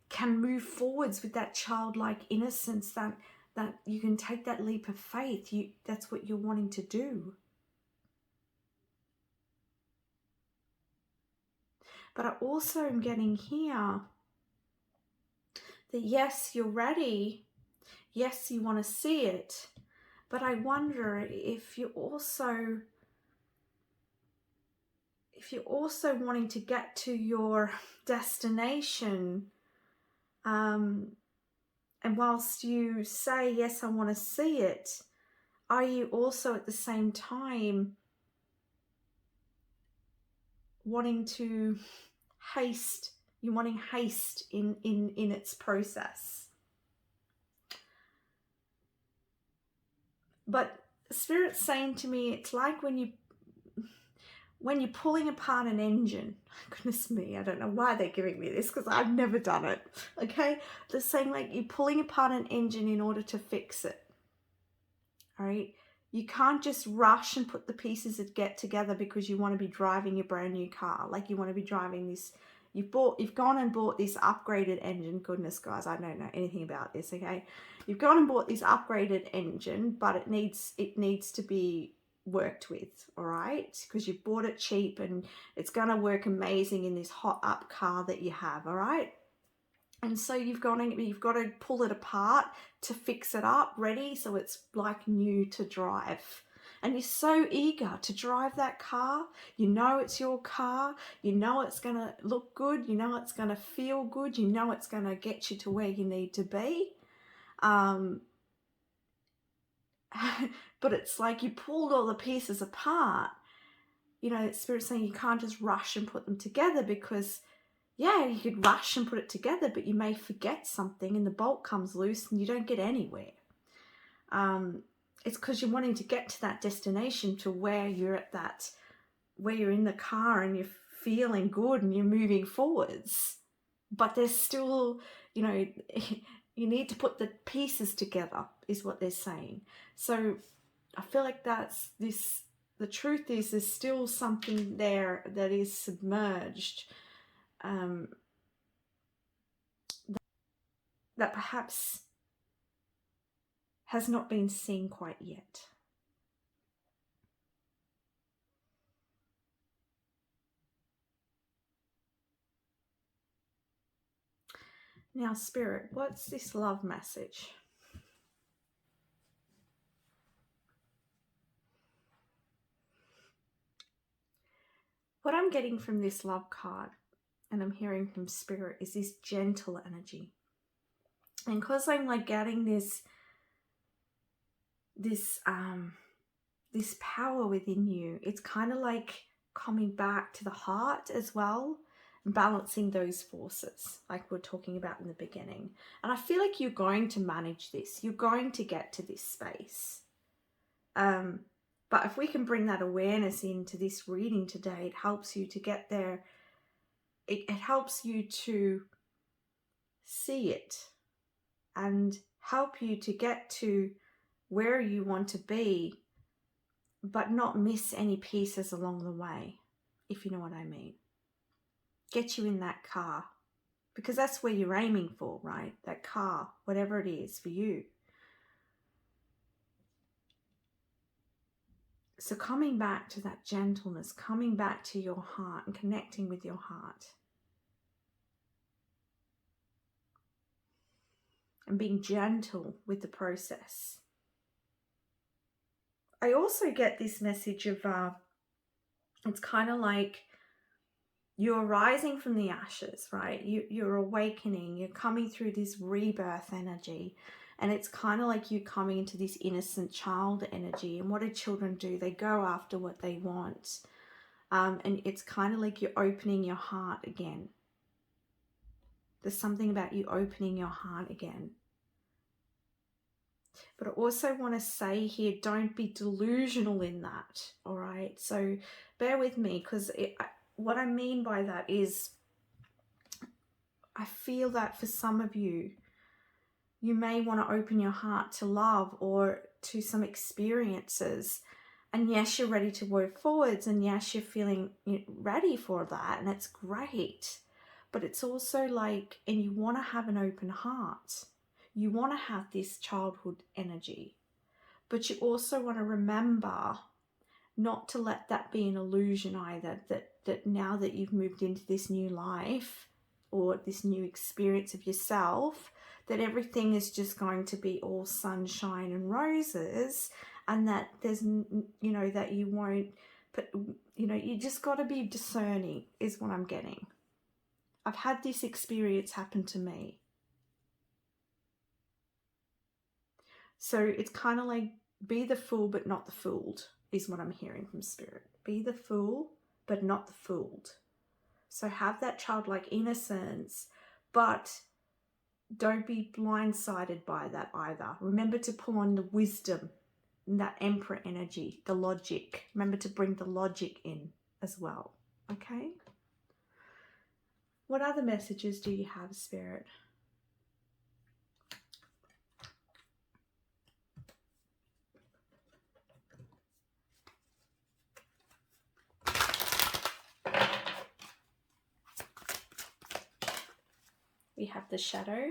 can move forwards with that childlike innocence that you can take that leap of faith. That's what you're wanting to do. But I also am getting here that yes, you're ready. Yes, you want to see it. But I wonder if you're also wanting to get to your destination, and whilst you say, yes, I want to see it, are you also at the same time wanting to haste? You're wanting haste in its process. But Spirit's saying to me, it's like when you're pulling apart an engine. Goodness me, I don't know why they're giving me this because I've never done it. Okay, they're saying like you're pulling apart an engine in order to fix it. All right, you can't just rush and put the pieces that get together because you want to be driving your brand new car. Like you want to be driving this. You've gone and bought this upgraded engine. Goodness, guys, I don't know anything about this. Okay, you've gone and bought this upgraded engine, but it needs to be worked with, all right, because you bought it cheap and it's going to work amazing in this hot up car that you have, all right. And so you've got to pull it apart to fix it up ready so it's like new to drive. And you're so eager to drive that car. You know it's your car. You know it's going to look good. You know it's going to feel good. You know it's going to get you to where you need to be. But it's like you pulled all the pieces apart. You know, Spirit's saying you can't just rush and put them together because, yeah, you could rush and put it together, but you may forget something and the bolt comes loose and you don't get anywhere. It's because you're wanting to get to that destination to where you're where you're in the car and you're feeling good and you're moving forwards. But there's still, you know, you need to put the pieces together is what they're saying. So I feel like the truth is there's still something there that is submerged, that perhaps has not been seen quite yet. Now, Spirit, what's this love message? What I'm getting from this love card, and I'm hearing from Spirit, is this gentle energy. And because I'm like getting this power within you, it's kind of like coming back to the heart as well, and balancing those forces like we're talking about in the beginning. And I feel like you're going to manage this. You're going to get to this space. But if we can bring that awareness into this reading today, it helps you to get there. It helps you to see it and help you to get to where you want to be, but not miss any pieces along the way, if you know what I mean. Get you in that car, because that's where you're aiming for, right? That car, whatever it is for you. So coming back to that gentleness, coming back to your heart and connecting with your heart. And being gentle with the process. I also get this message of, it's kind of like you're rising from the ashes, right? You're awakening, you're coming through this rebirth energy. And it's kind of like you coming into this innocent child energy. And what do children do? They go after what they want. And it's kind of like you're opening your heart again. There's something about you opening your heart again. But I also want to say here, don't be delusional in that, all right? So bear with me, because what I mean by that is I feel that for some of you, you may want to open your heart to love or to some experiences. And yes, you're ready to work forwards. And yes, you're feeling ready for that. And it's great. But it's also like, and you want to have an open heart. You want to have this childhood energy. But you also want to remember not to let that be an illusion either. That now that you've moved into this new life or this new experience of yourself, that everything is just going to be all sunshine and roses, and that there's, that you won't, but, you just got to be discerning is what I'm getting. I've had this experience happen to me. So it's kind of like, be the fool, but not the fooled, is what I'm hearing from Spirit. Be the fool, but not the fooled. So have that childlike innocence, but don't be blindsided by that either. Remember to pull on the wisdom, that Emperor energy, the logic. Remember to bring the logic in as well. Okay? What other messages do you have, Spirit? We have the shadow.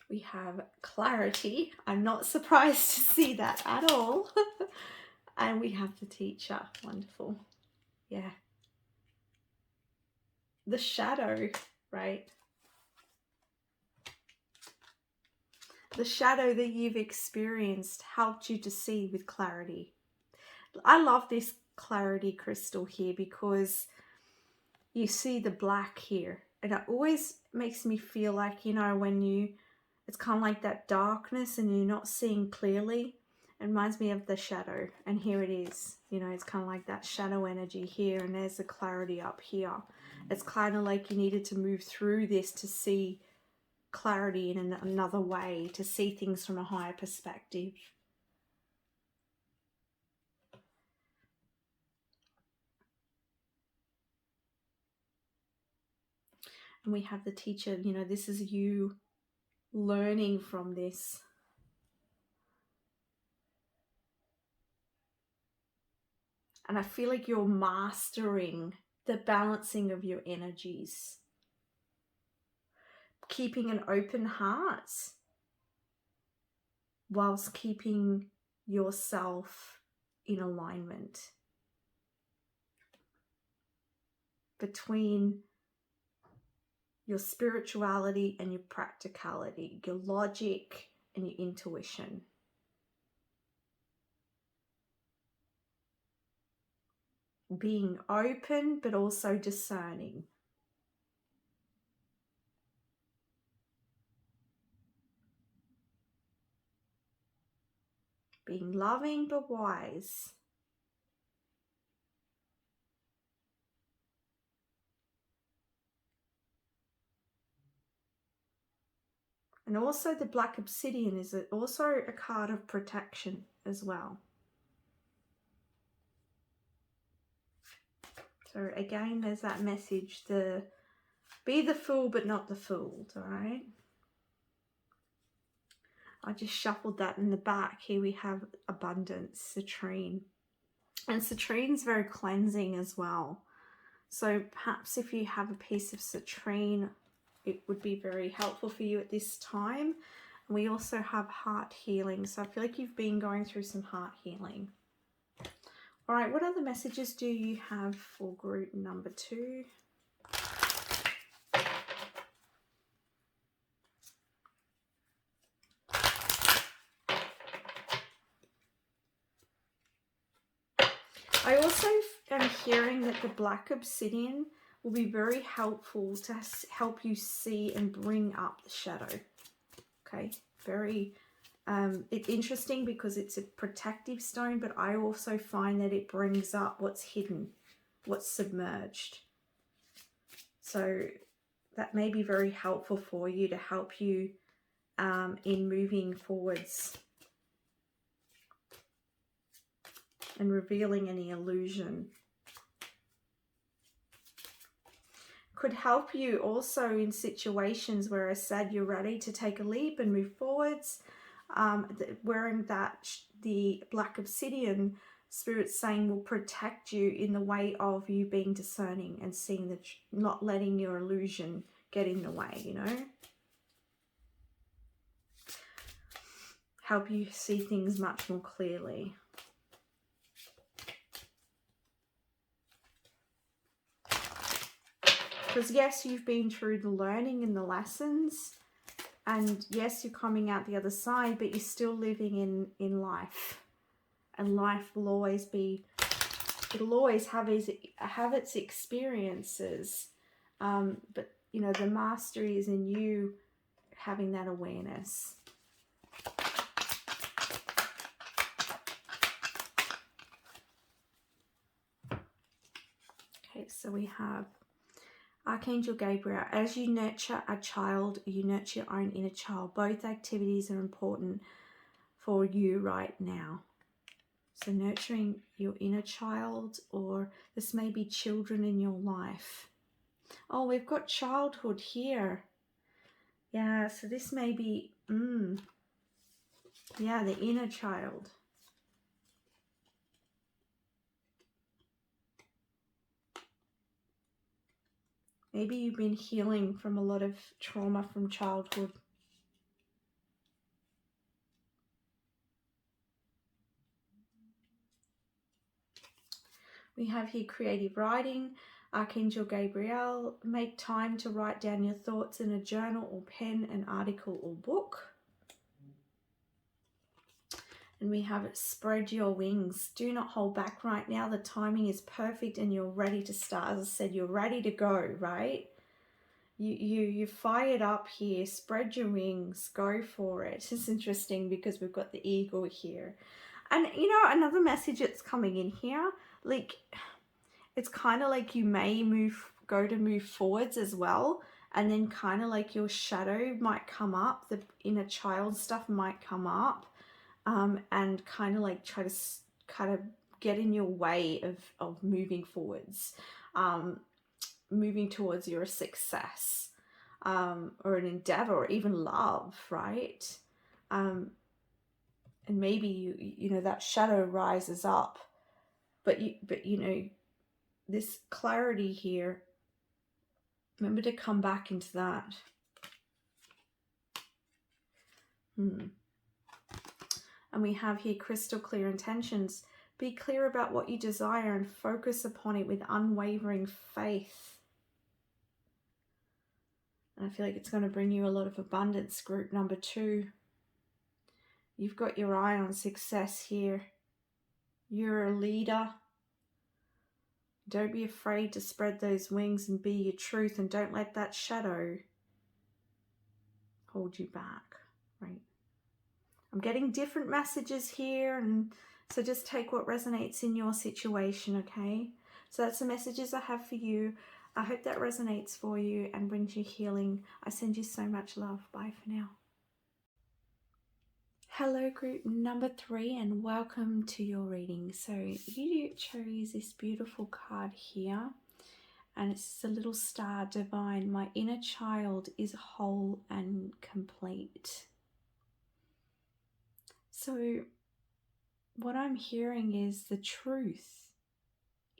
We have clarity. I'm not surprised to see that at all. And we have the teacher. Wonderful. Yeah. The shadow, right? The shadow that you've experienced helped you to see with clarity. I love this clarity crystal here because you see the black here. And it always makes me feel like, when it's kind of like that darkness and you're not seeing clearly. It reminds me of the shadow. And here it is. It's kind of like that shadow energy here. And there's the clarity up here. It's kind of like you needed to move through this to see clarity in another way, to see things from a higher perspective. And we have the teacher, this is you learning from this. And I feel like you're mastering the balancing of your energies. Keeping an open heart whilst keeping yourself in alignment between your spirituality and your practicality, your logic and your intuition. Being open but also discerning. Being loving but wise. And also the black obsidian is also a card of protection as well. So again, there's that message, the Be the fool, but not the fooled, all right? I just shuffled that in the back. Here we have abundance, citrine. And citrine's very cleansing as well. So perhaps if you have a piece of citrine, it would be very helpful for you at this time. And we also have heart healing. So I feel like you've been going through some heart healing. All right, what other messages do you have for group number 2? I also am hearing that the black obsidian will be very helpful to help you see and bring up the shadow. Okay, very, it's interesting because it's a protective stone, but I also find that it brings up what's hidden, what's submerged. So that may be very helpful for you to help you in moving forwards and revealing any illusion. Could help you also in situations where I said you're ready to take a leap and move forwards. Wearing that, the black obsidian, Spirit's saying will protect you in the way of you being discerning and seeing that, not letting your illusion get in the way, you know. Help you see things much more clearly. Because yes, you've been through the learning and the lessons, and yes, you're coming out the other side, but you're still living in life. And life will always be, it'll always have its experiences. But, you know, the mastery is in you having that awareness. Okay, so we have Archangel Gabriel. As you nurture a child, you nurture your own inner child. Both activities are important for you right now. So nurturing your inner child, or this may be children in your life. Oh, we've got childhood here. Yeah, so this may be, yeah, the inner child. Maybe you've been healing from a lot of trauma from childhood. We have here creative writing. Archangel Gabriel, make time to write down your thoughts in a journal or pen, an article or book. And we have spread your wings. Do not hold back right now. The timing is perfect and you're ready to start. As I said, you're ready to go, right? You fired up here. Spread your wings. Go for it. It's interesting because we've got the eagle here. And, you know, another message that's coming in here, like, it's kind of like you may go to move forwards as well. And then kind of like your shadow might come up. The inner child stuff might come up. And kind of like try to kind of get in your way of moving forwards, moving towards your success, or an endeavor, or even love, right? And maybe you know that shadow rises up, but you know this clarity here. Remember to come back into that. And we have here crystal clear intentions. Be clear about what you desire and focus upon it with unwavering faith. And I feel like it's going to bring you a lot of abundance, group number 2. You've got your eye on success here. You're a leader. Don't be afraid to spread those wings and be your truth, and don't let that shadow hold you back, right? I'm getting different messages here, and so just take what resonates in your situation, okay? So that's the messages I have for you. I hope that resonates for you and brings you healing. I send you so much love. Bye for now. Hello, group number 3, and welcome to your reading. So you chose this beautiful card here. And it's a little star divine. My inner child is whole and complete. So what I'm hearing is the truth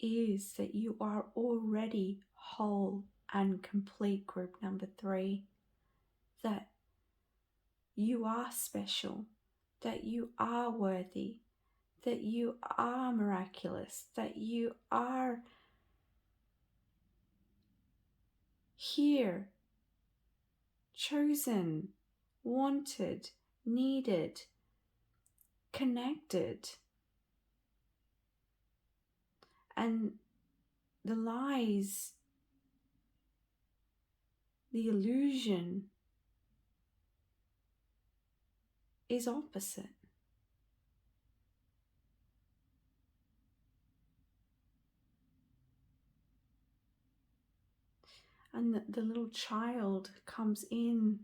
is that you are already whole and complete, group number 3. That you are special, that you are worthy, that you are miraculous, that you are here, chosen, wanted, needed, connected. And the lies, the illusion is opposite. And the little child comes in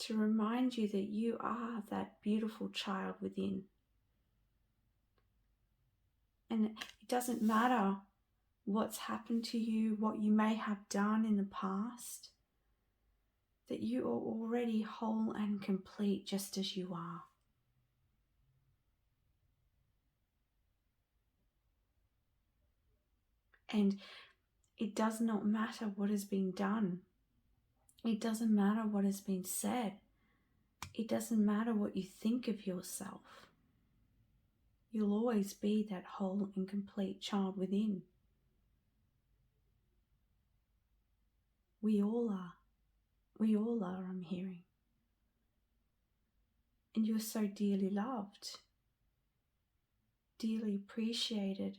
to remind you that you are that beautiful child within. And it doesn't matter what's happened to you, what you may have done in the past, that you are already whole and complete just as you are. And it does not matter what has been done. It doesn't matter what has been said. It doesn't matter what you think of yourself. You'll always be that whole and complete child within. We all are. We all are, I'm hearing. And you're so dearly loved, dearly appreciated.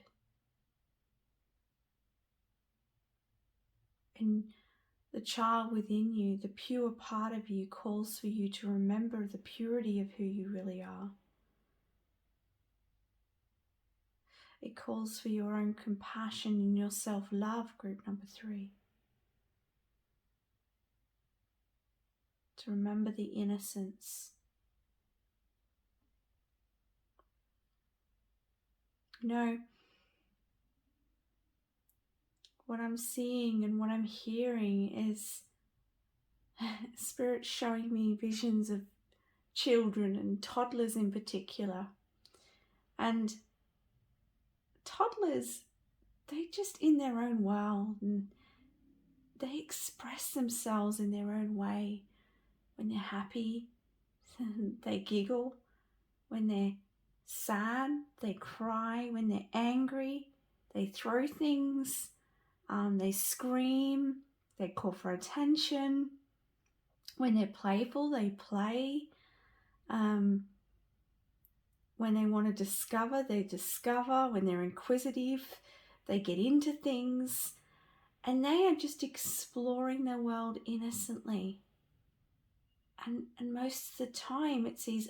And the child within you, the pure part of you, calls for you to remember the purity of who you really are. It calls for your own compassion and your self-love, group number 3. To remember the innocence. You know, what I'm seeing and what I'm hearing is Spirit showing me visions of children and toddlers in particular. And toddlers, they're just in their own world and they express themselves in their own way. When they're happy, they giggle. When they're sad, they cry. When they're angry, they throw things. They scream. They call for attention. When they're playful, they play. When they want to discover, they discover. When they're inquisitive, they get into things. And they are just exploring their world innocently. And most of the time, it's these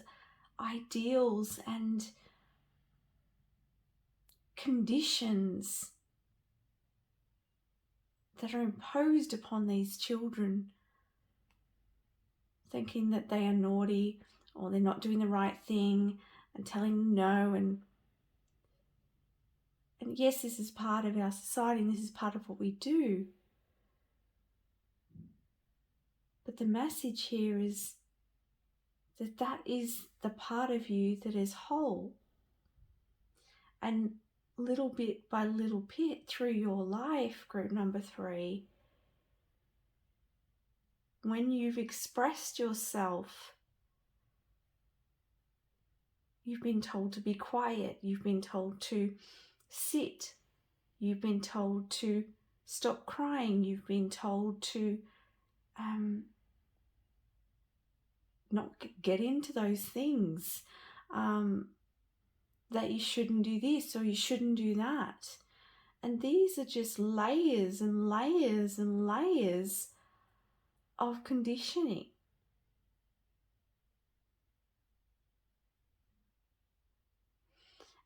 ideals and conditions that are imposed upon these children, thinking that they are naughty or they're not doing the right thing and telling them no. And yes, this is part of our society and this is part of what we do. But the message here is that that is the part of you that is whole. And little bit by little bit through your life, group number 3, when you've expressed yourself, you've been told to be quiet, you've been told to sit, you've been told to stop crying, you've been told to not get into those things, that you shouldn't do this or you shouldn't do that. And these are just layers and layers and layers of conditioning.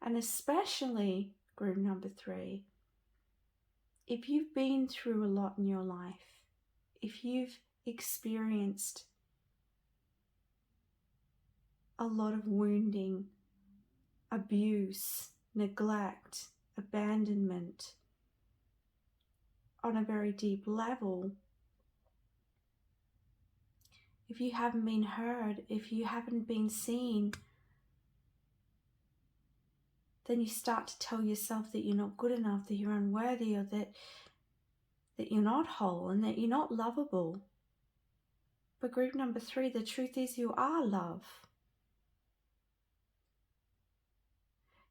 And especially, group number 3, if you've been through a lot in your life, if you've experienced a lot of wounding, abuse, neglect, abandonment, on a very deep level, if you haven't been heard, if you haven't been seen, then you start to tell yourself that you're not good enough, that you're unworthy, or that you're not whole and that you're not lovable. But group number 3, the truth is you are love.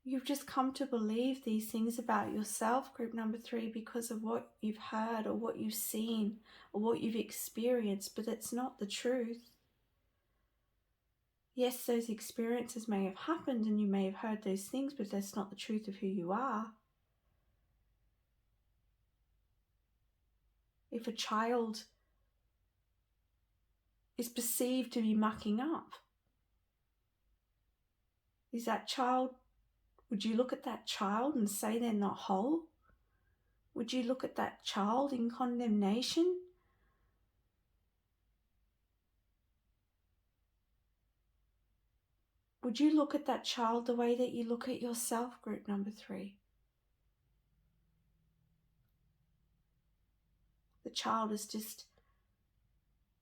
You've just come to believe these things about yourself, group number 3, because of what you've heard or what you've seen or what you've experienced, but it's not the truth. Yes, those experiences may have happened and you may have heard those things, but that's not the truth of who you are. If a child is perceived to be mucking up, would you look at that child and say they're not whole? Would you look at that child in condemnation? Would you look at that child the way that you look at yourself, group number 3? The child is just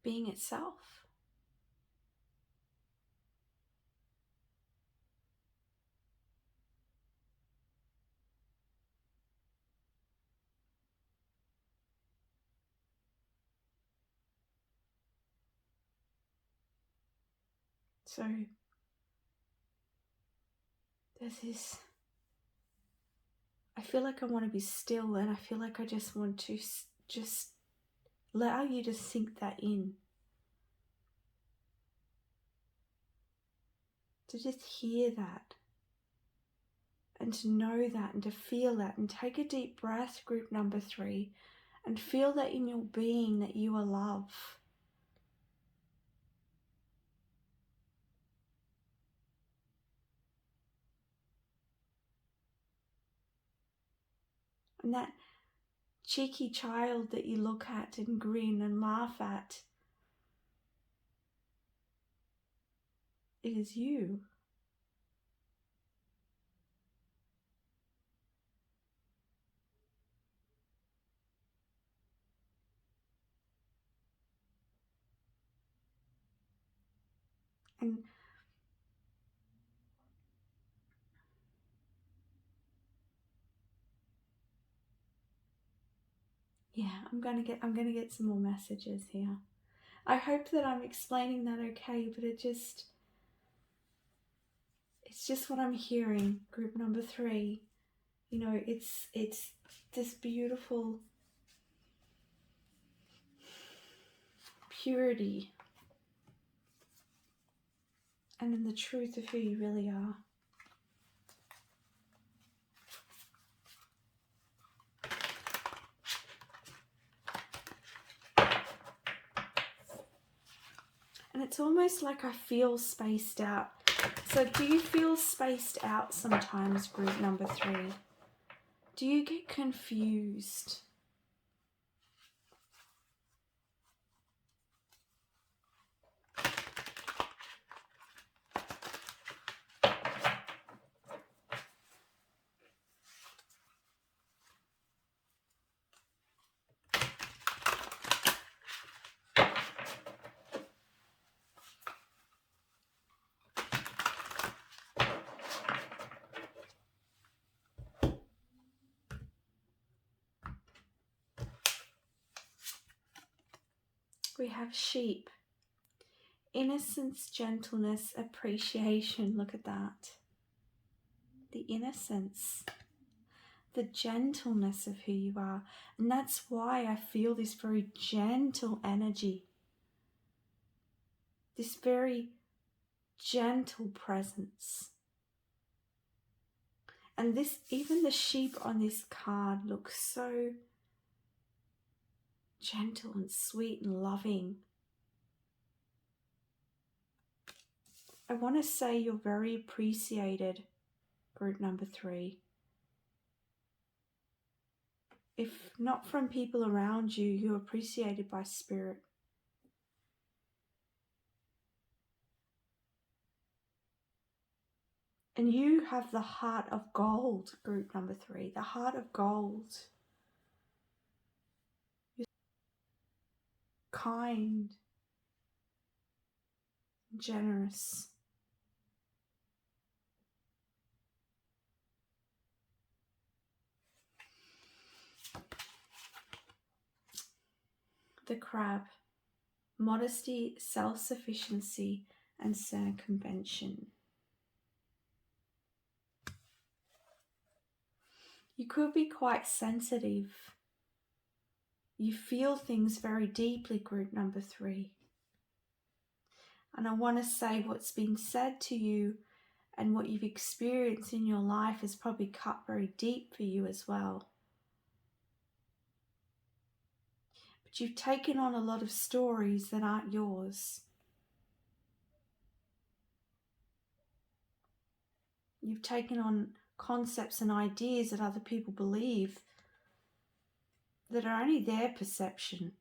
being itself. So there's this, I feel like I want to be still, and I feel like I just want to just allow you to sink that in. To just hear that. And to know that and to feel that, and take a deep breath, group number 3, and feel that in your being that you are love. And that cheeky child that you look at and grin and laugh at, it is you. And yeah, I'm gonna get some more messages here. I hope that I'm explaining that okay, but it's just what I'm hearing, group number 3. You know, it's this beautiful purity and in the truth of who you really are. And it's almost like I feel spaced out. So do you feel spaced out sometimes, group number 3? Do you get confused? We have sheep. Innocence, gentleness, appreciation. Look at that. The innocence, the gentleness of who you are. And that's why I feel this very gentle energy, this very gentle presence. And this, even the sheep on this card looks so gentle and sweet and loving. I want to say you're very appreciated, group number 3. If not from people around you, you're appreciated by spirit. And you have the heart of gold, group number 3, the heart of gold. kind, generous. The crab, modesty, self-sufficiency, and circumvention. You could be quite sensitive. You feel things very deeply, group number 3. And I want to say what's been said to you and what you've experienced in your life has probably cut very deep for you as well. But you've taken on a lot of stories that aren't yours. You've taken on concepts and ideas that other people believe that are only their perception.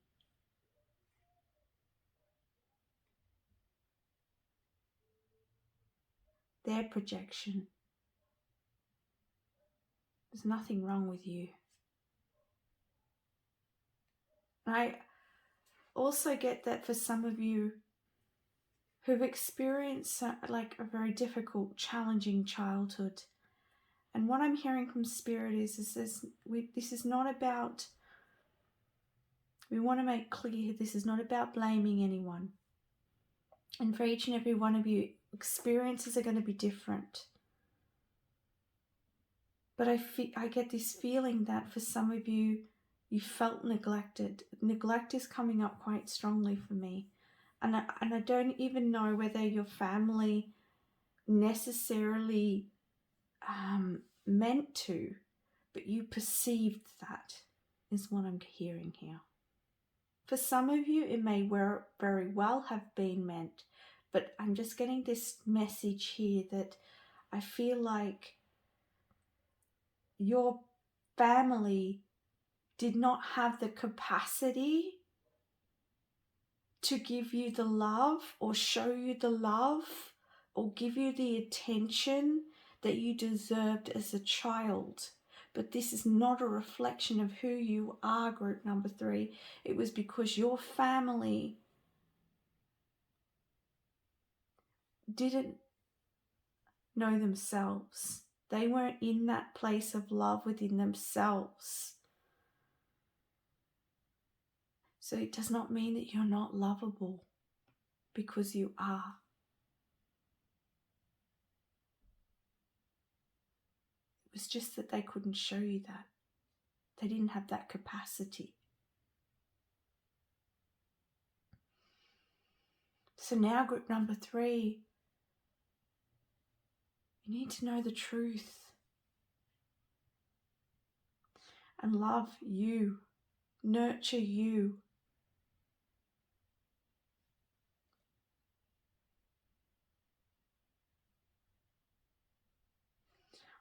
Their projection. There's nothing wrong with you. I also get that for some of you who've experienced like a very difficult, challenging childhood. And what I'm hearing from Spirit is this is not about, we want to make clear this is not about blaming anyone. And for each and every one of you, experiences are going to be different. But I get this feeling that for some of you, you felt neglected. Neglect is coming up quite strongly for me. And I don't even know whether your family necessarily meant to, but you perceived that, is what I'm hearing here. For some of you, it may very well have been meant, but I'm just getting this message here that I feel like your family did not have the capacity to give you the love or show you the love or give you the attention that you deserved as a child. But this is not a reflection of who you are, group number 3. It was because your family didn't know themselves. They weren't in that place of love within themselves. So it does not mean that you're not lovable, because you are. It was just that they couldn't show you that. They didn't have that capacity. So now, group number 3, you need to know the truth and love you, nurture you.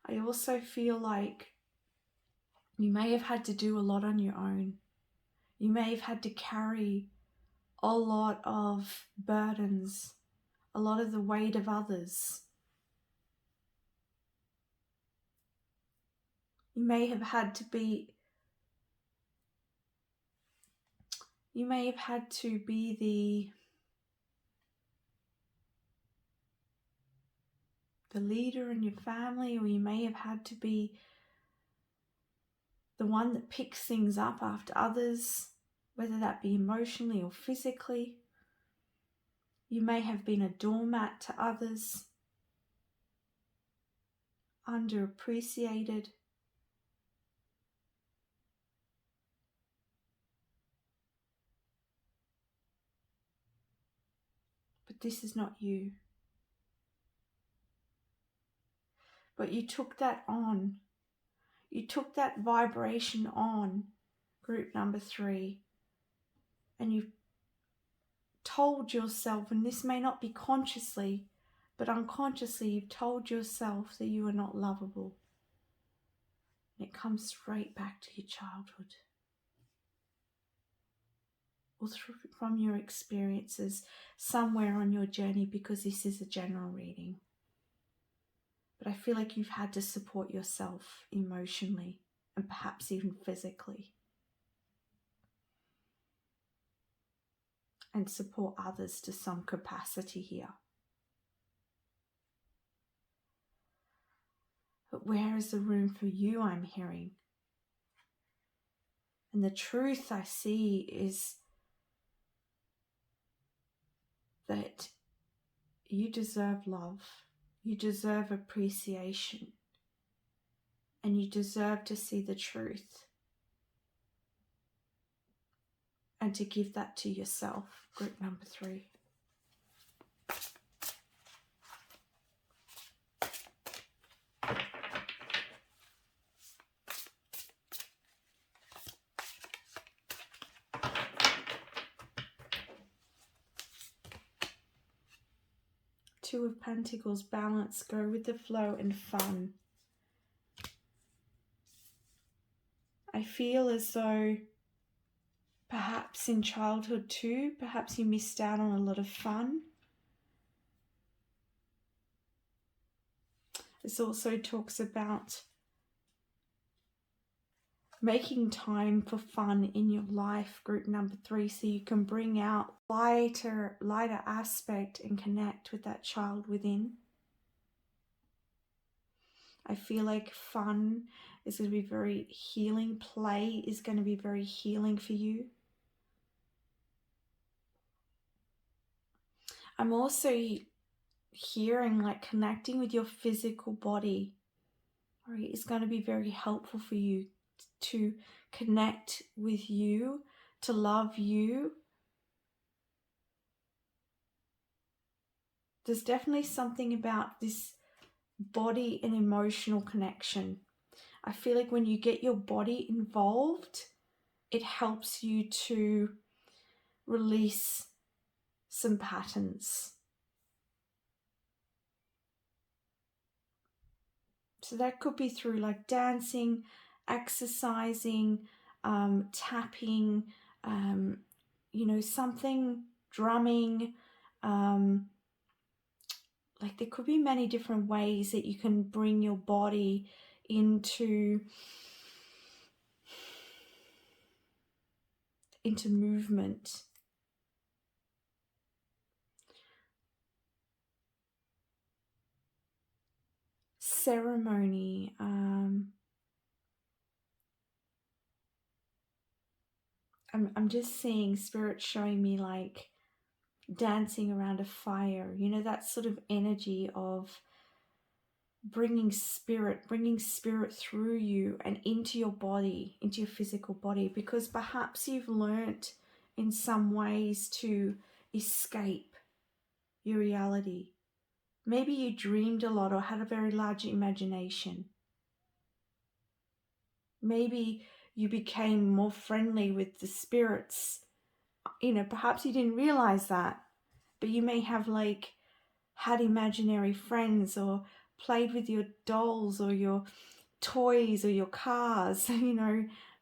I also feel like you may have had to do a lot on your own. You may have had to carry a lot of burdens, a lot of the weight of others. You may have had to be the leader in your family, or you may have had to be the one that picks things up after others, whether that be emotionally or physically. You may have been a doormat to others, underappreciated. But this is not you. But you took that on. You took that vibration on, group number 3, and you told yourself, and this may not be consciously, but unconsciously, you've told yourself that you are not lovable. And it comes straight back to your childhood, or from your experiences somewhere on your journey, because this is a general reading. But I feel like you've had to support yourself emotionally and perhaps even physically. and support others to some capacity here. But where is the room for you, I'm hearing? And the truth I see is that you deserve love, you deserve appreciation, and you deserve to see the truth and to give that to yourself. Group number 3. Two of Pentacles, balance, go with the flow and fun. I feel as though perhaps in childhood too, perhaps you missed out on a lot of fun. This also talks about making time for fun in your life, group number 3, so you can bring out lighter aspect and connect with that child within. I feel like fun is going to be very healing. Play is going to be very healing for you. I'm also hearing like connecting with your physical body, right, is going to be very helpful for you to connect with you, to love you. There's definitely something about this body and emotional connection. I feel like when you get your body involved, it helps you to release some patterns. So that could be through like dancing, exercising, tapping, something, drumming. Like there could be many different ways that you can bring your body into movement. Ceremony. I'm just seeing spirit showing me like dancing around a fire, that sort of energy of bringing spirit through you and into your body, into your physical body, because perhaps you've learnt in some ways to escape your reality. Maybe you dreamed a lot or had a very large imagination. Maybe you became more friendly with the spirits. Perhaps you didn't realize that, but you may have like had imaginary friends or played with your dolls or your toys or your cars,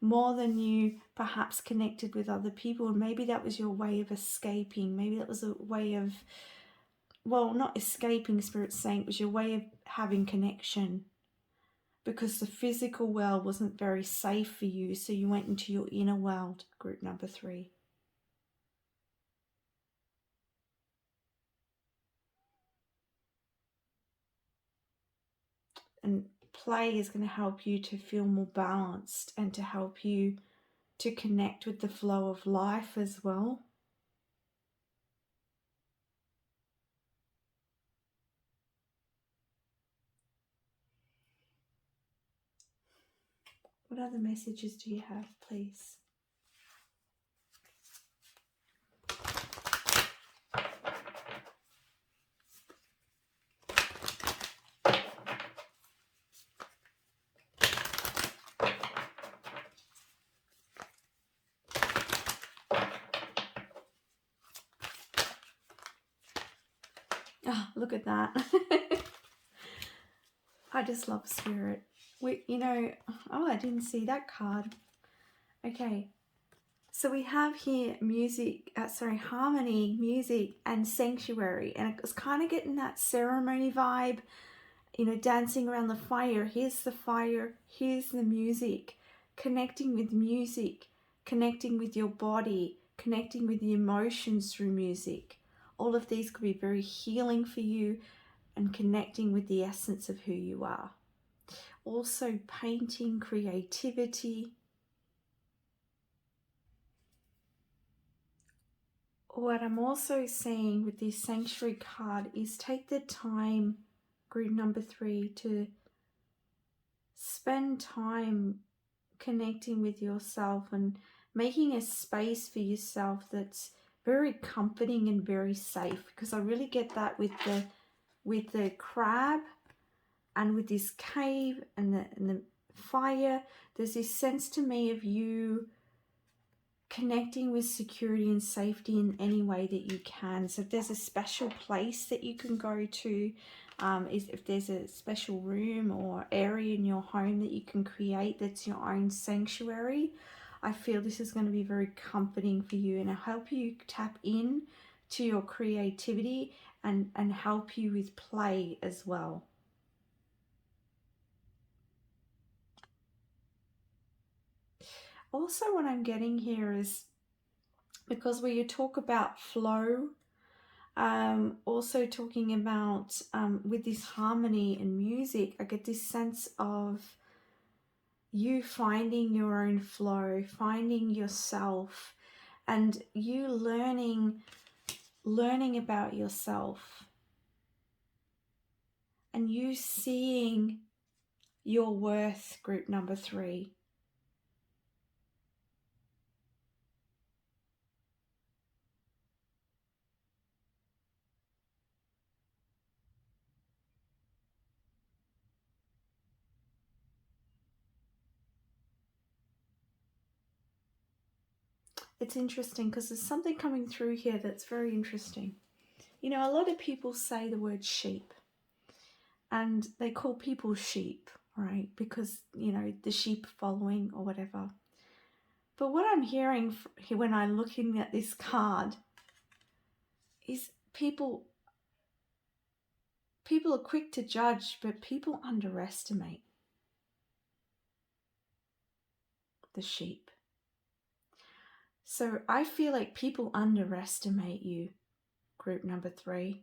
more than you perhaps connected with other people. And maybe that was your way of escaping. Maybe that was a way of, well, not escaping, Spirit's saying, it was your way of having connection. Because the physical world wasn't very safe for you, so you went into your inner world, group number 3. And play is going to help you to feel more balanced and to help you to connect with the flow of life as well. What other messages do you have, please? Oh, look at that. I just love spirit. I didn't see that card. Okay. So we have here harmony, music, and sanctuary. And it was kind of getting that ceremony vibe, dancing around the fire. Here's the fire, here's the music. Connecting with music, connecting with your body, connecting with the emotions through music. All of these could be very healing for you and connecting with the essence of who you are. Also painting, creativity. What I'm also seeing with this sanctuary card is take the time, group number 3, to spend time connecting with yourself and making a space for yourself that's very comforting and very safe, because I really get that with the crab and with this cave and the fire. There's this sense to me of you connecting with security and safety in any way that you can. So if there's a special place that you can go to, if there's a special room or area in your home that you can create that's your own sanctuary, I feel this is going to be very comforting for you and help you tap in to your creativity and help you with play as well. Also, what I'm getting here is, because when you talk about flow, also talking about with this harmony and music, I get this sense of you finding your own flow, finding yourself, and you learning about yourself, and you seeing your worth, group number 3. It's interesting because there's something coming through here that's very interesting. You know, a lot of people say the word sheep, and they call people sheep, right? Because, you know, the sheep following or whatever. But what I'm hearing when I'm looking at this card is people are quick to judge, but people underestimate the sheep. So I feel like people underestimate you, group number 3.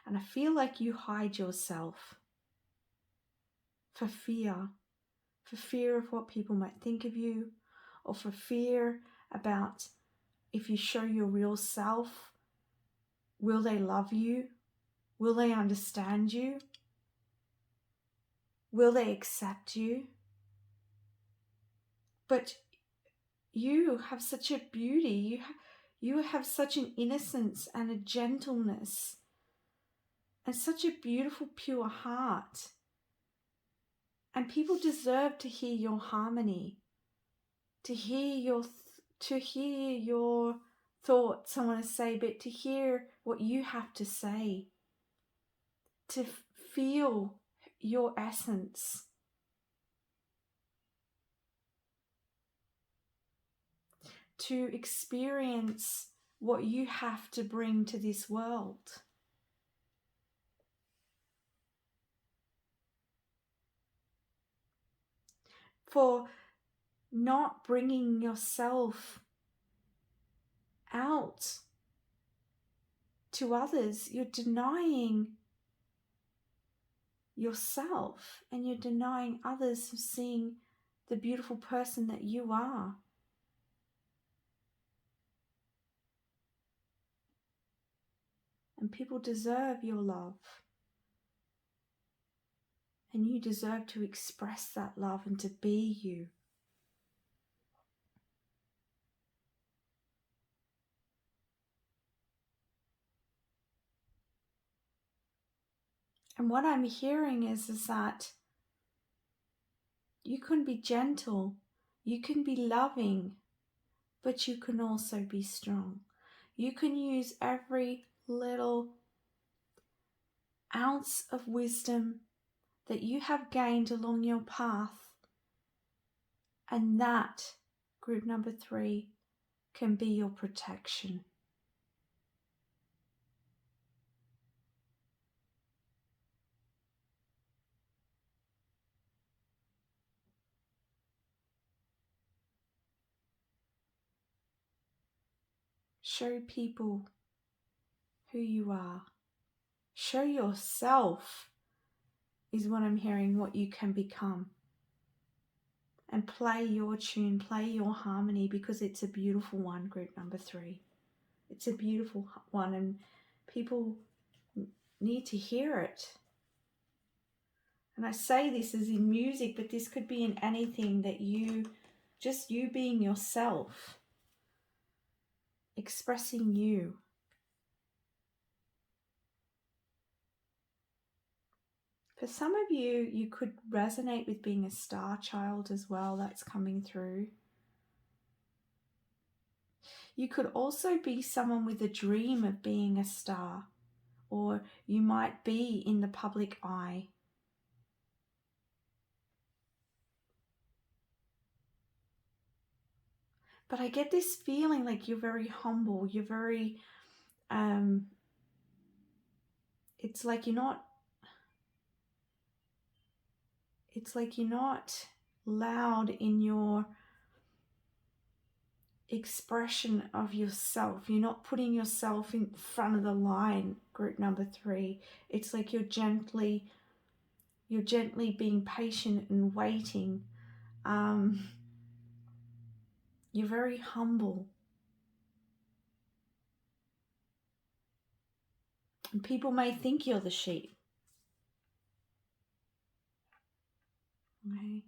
And I feel like you hide yourself for fear of what people might think of you, or for fear about if you show your real self, will they love you? Will they understand you? Will they accept you? But you have such a beauty. You have such an innocence and a gentleness and such a beautiful, pure heart. And people deserve to hear your harmony, to hear your thoughts, I want to say, but to hear what you have to say, to feel your essence. To experience what you have to bring to this world. For not bringing yourself out to others, you're denying yourself and you're denying others from seeing the beautiful person that you are. And people deserve your love. And you deserve to express that love and to be you. And what I'm hearing is that you can be gentle, you can be loving, but you can also be strong. You can use every little ounce of wisdom that you have gained along your path, and that, group number 3, can be your protection. Show people who you are. Show yourself is what I'm hearing, what you can become. And play your tune, play your harmony, because it's a beautiful one, group number 3. It's a beautiful one, and people need to hear it. And I say this as in music, but this could be in anything that just you being yourself, expressing you. For some of you, you could resonate with being a star child as well. That's coming through. You could also be someone with a dream of being a star, or you might be in the public eye. But I get this feeling like you're very humble. You're very, it's like you're not loud in your expression of yourself. You're not putting yourself in front of the line, group number 3. It's like you're gently being patient and waiting. You're very humble. And people may think you're the sheep. Okay.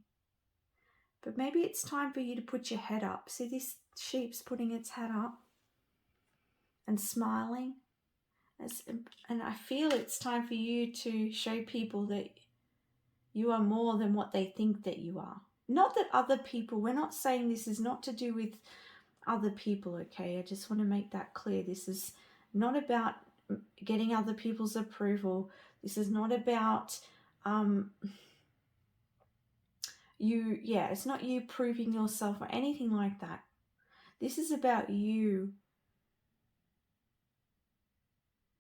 But maybe it's time for you to put your head up. See, this sheep's putting its head up and smiling. And I feel it's time for you to show people that you are more than what they think that you are. Not that other people, we're not saying this is not to do with other people, okay? I just want to make that clear. This is not about getting other people's approval. This is not about it's not you proving yourself or anything like that. This is about you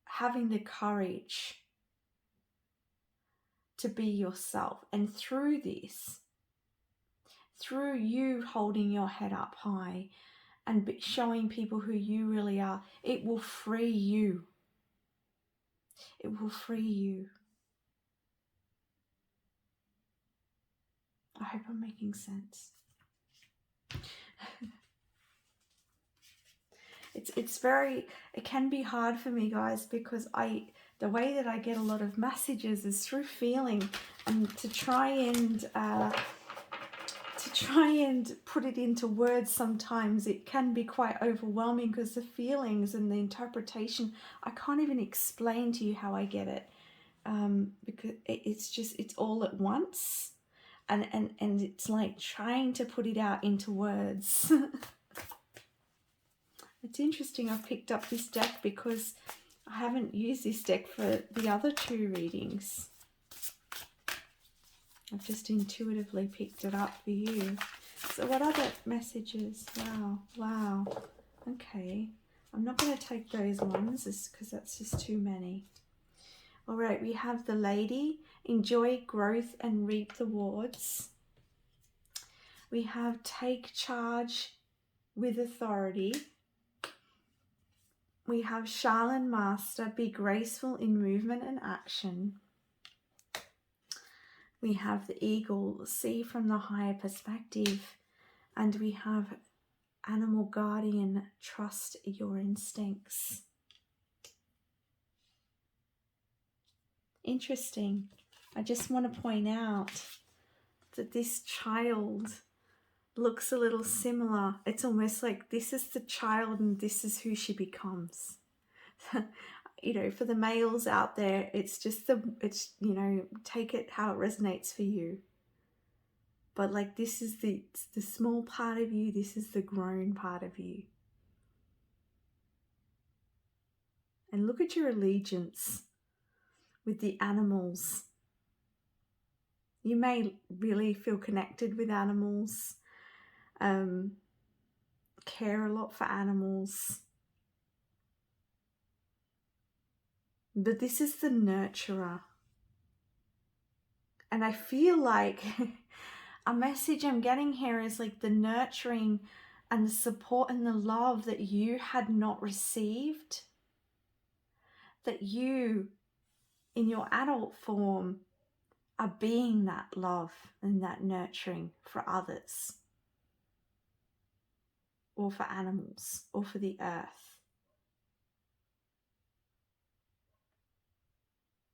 having the courage to be yourself. And through this, through you holding your head up high and showing people who you really are, it will free you. It will free you. I hope I'm making sense. It can be hard for me, guys, because the way that I get a lot of messages is through feeling, and to try and put it into words, sometimes it can be quite overwhelming, because the feelings and the interpretation, I can't even explain to you how I get it, because it's all at once, and it's like trying to put it out into words. It's interesting, I've picked up this deck because I haven't used this deck for the other 2 readings. I've just intuitively picked it up for you. So what other messages? Wow. Okay. I'm not going to take those ones because that's just too many. All right, we have the Lady. Enjoy growth and reap the rewards. We have take charge with authority. We have Shaolin Master, be graceful in movement and action. We have the Eagle, see from the higher perspective. And we have Animal Guardian, trust your instincts. Interesting. I just want to point out that this child looks a little similar. It's almost like this is the child and this is who she becomes. For the males out there, it's take it how it resonates for you. But like, this is the small part of you, this is the grown part of you. And look at your allegiance with the animals. You may really feel connected with animals, care a lot for animals. But this is the nurturer. And I feel like a message I'm getting here is like the nurturing and the support and the love that you had not received, that you in your adult form are being that love and that nurturing for others, or for animals, or for the earth.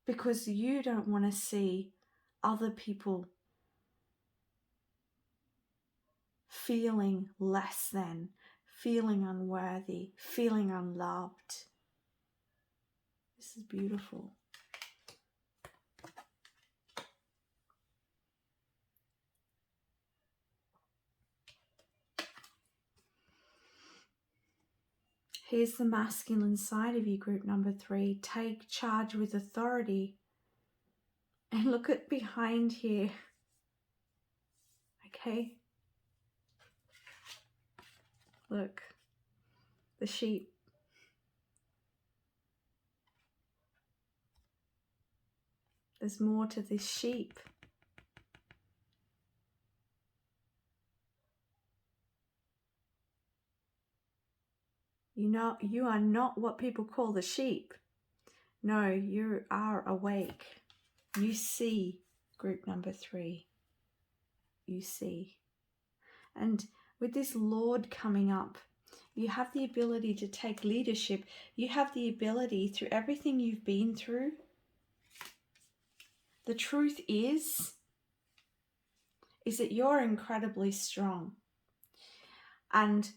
Because you don't want to see other people feeling less than, feeling unworthy, feeling unloved. This is beautiful. Here's the masculine side of you, group number 3. Take charge with authority. And look at behind here. Okay? Look. The sheep. There's more to this sheep. You are not what people call the sheep. No, you are awake. You see, group number 3. You see. And with this Lord coming up, you have the ability to take leadership. You have the ability, through everything you've been through. The truth is that you're incredibly strong. And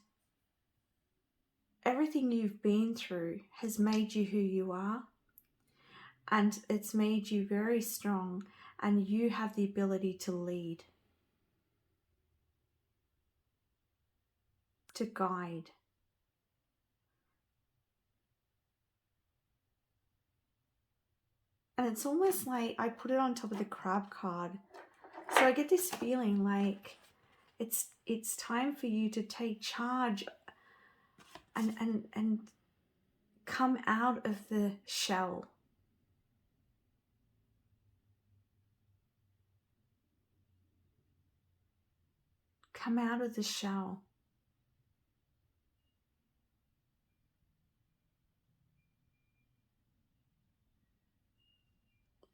everything you've been through has made you who you are, and it's made you very strong, and you have the ability to lead, to guide. And it's almost like I put it on top of the crab card. So I get this feeling like it's time for you to take charge and come out of the shell. Come out of the shell.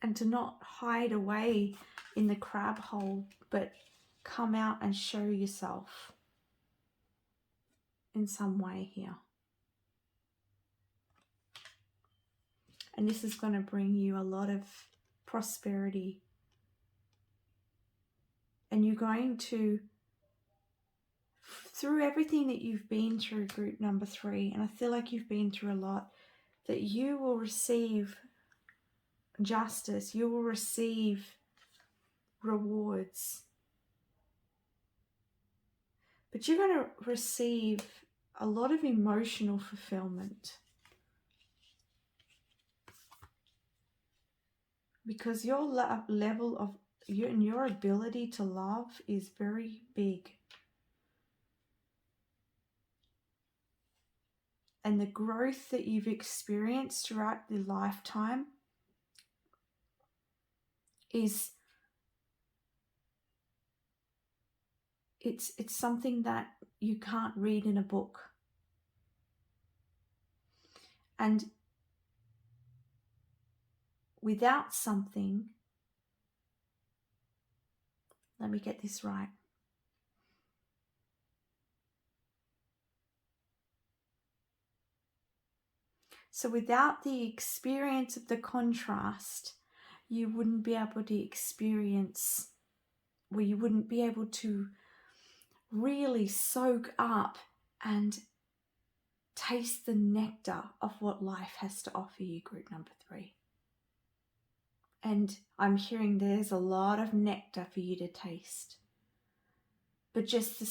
And to not hide away in the crab hole, but come out and show yourself in some way here. And this is going to bring you a lot of prosperity. And you're going to, through everything that you've been through, group number 3, and I feel like you've been through a lot, that you will receive justice, you will receive rewards. But you're going to receive a lot of emotional fulfillment. Because your level of your ability to love is very big. And the growth that you've experienced throughout the lifetime is it's something that you can't read in a book. And without something, let me get this right. So without the experience of the contrast, you wouldn't be able to experience, or you wouldn't be able to really soak up and taste the nectar of what life has to offer you, group number 3. And I'm hearing there's a lot of nectar for you to taste. But just the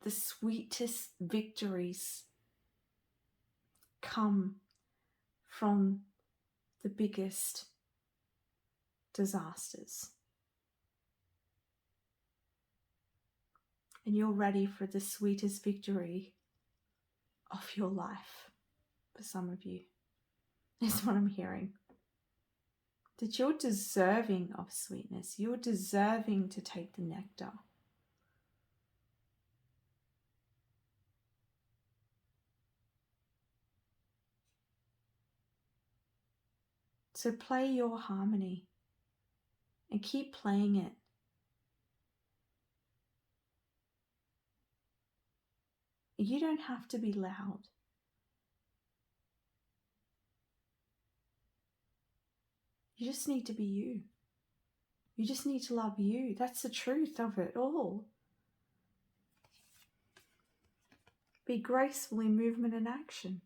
sweetest victories come from the biggest disasters. And you're ready for the sweetest victory of your life. For some of you, is what I'm hearing. That you're deserving of sweetness. You're deserving to take the nectar. So play your harmony and keep playing it. You don't have to be loud. You just need to be you. You just need to love you. That's the truth of it all. Be graceful in movement and action.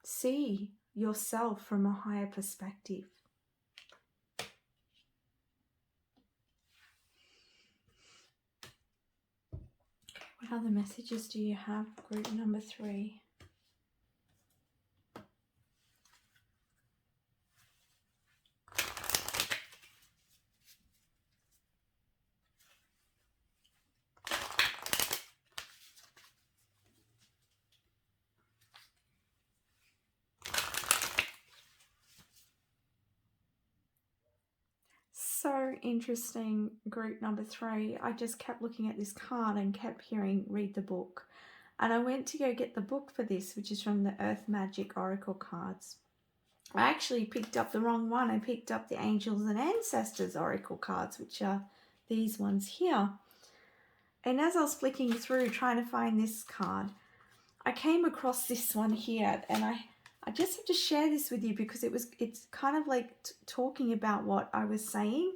See yourself from a higher perspective. What other messages do you have? Group number 3. So interesting, group number 3. I just kept looking at this card and kept hearing read the book. And I went to go get the book for this, which is from the Earth Magic Oracle cards. I actually picked up the wrong one. I picked up the Angels and Ancestors Oracle cards, which are these ones here. And as I was flicking through trying to find this card, I came across this one here, and I just have to share this with you because it's kind of like talking about what I was saying.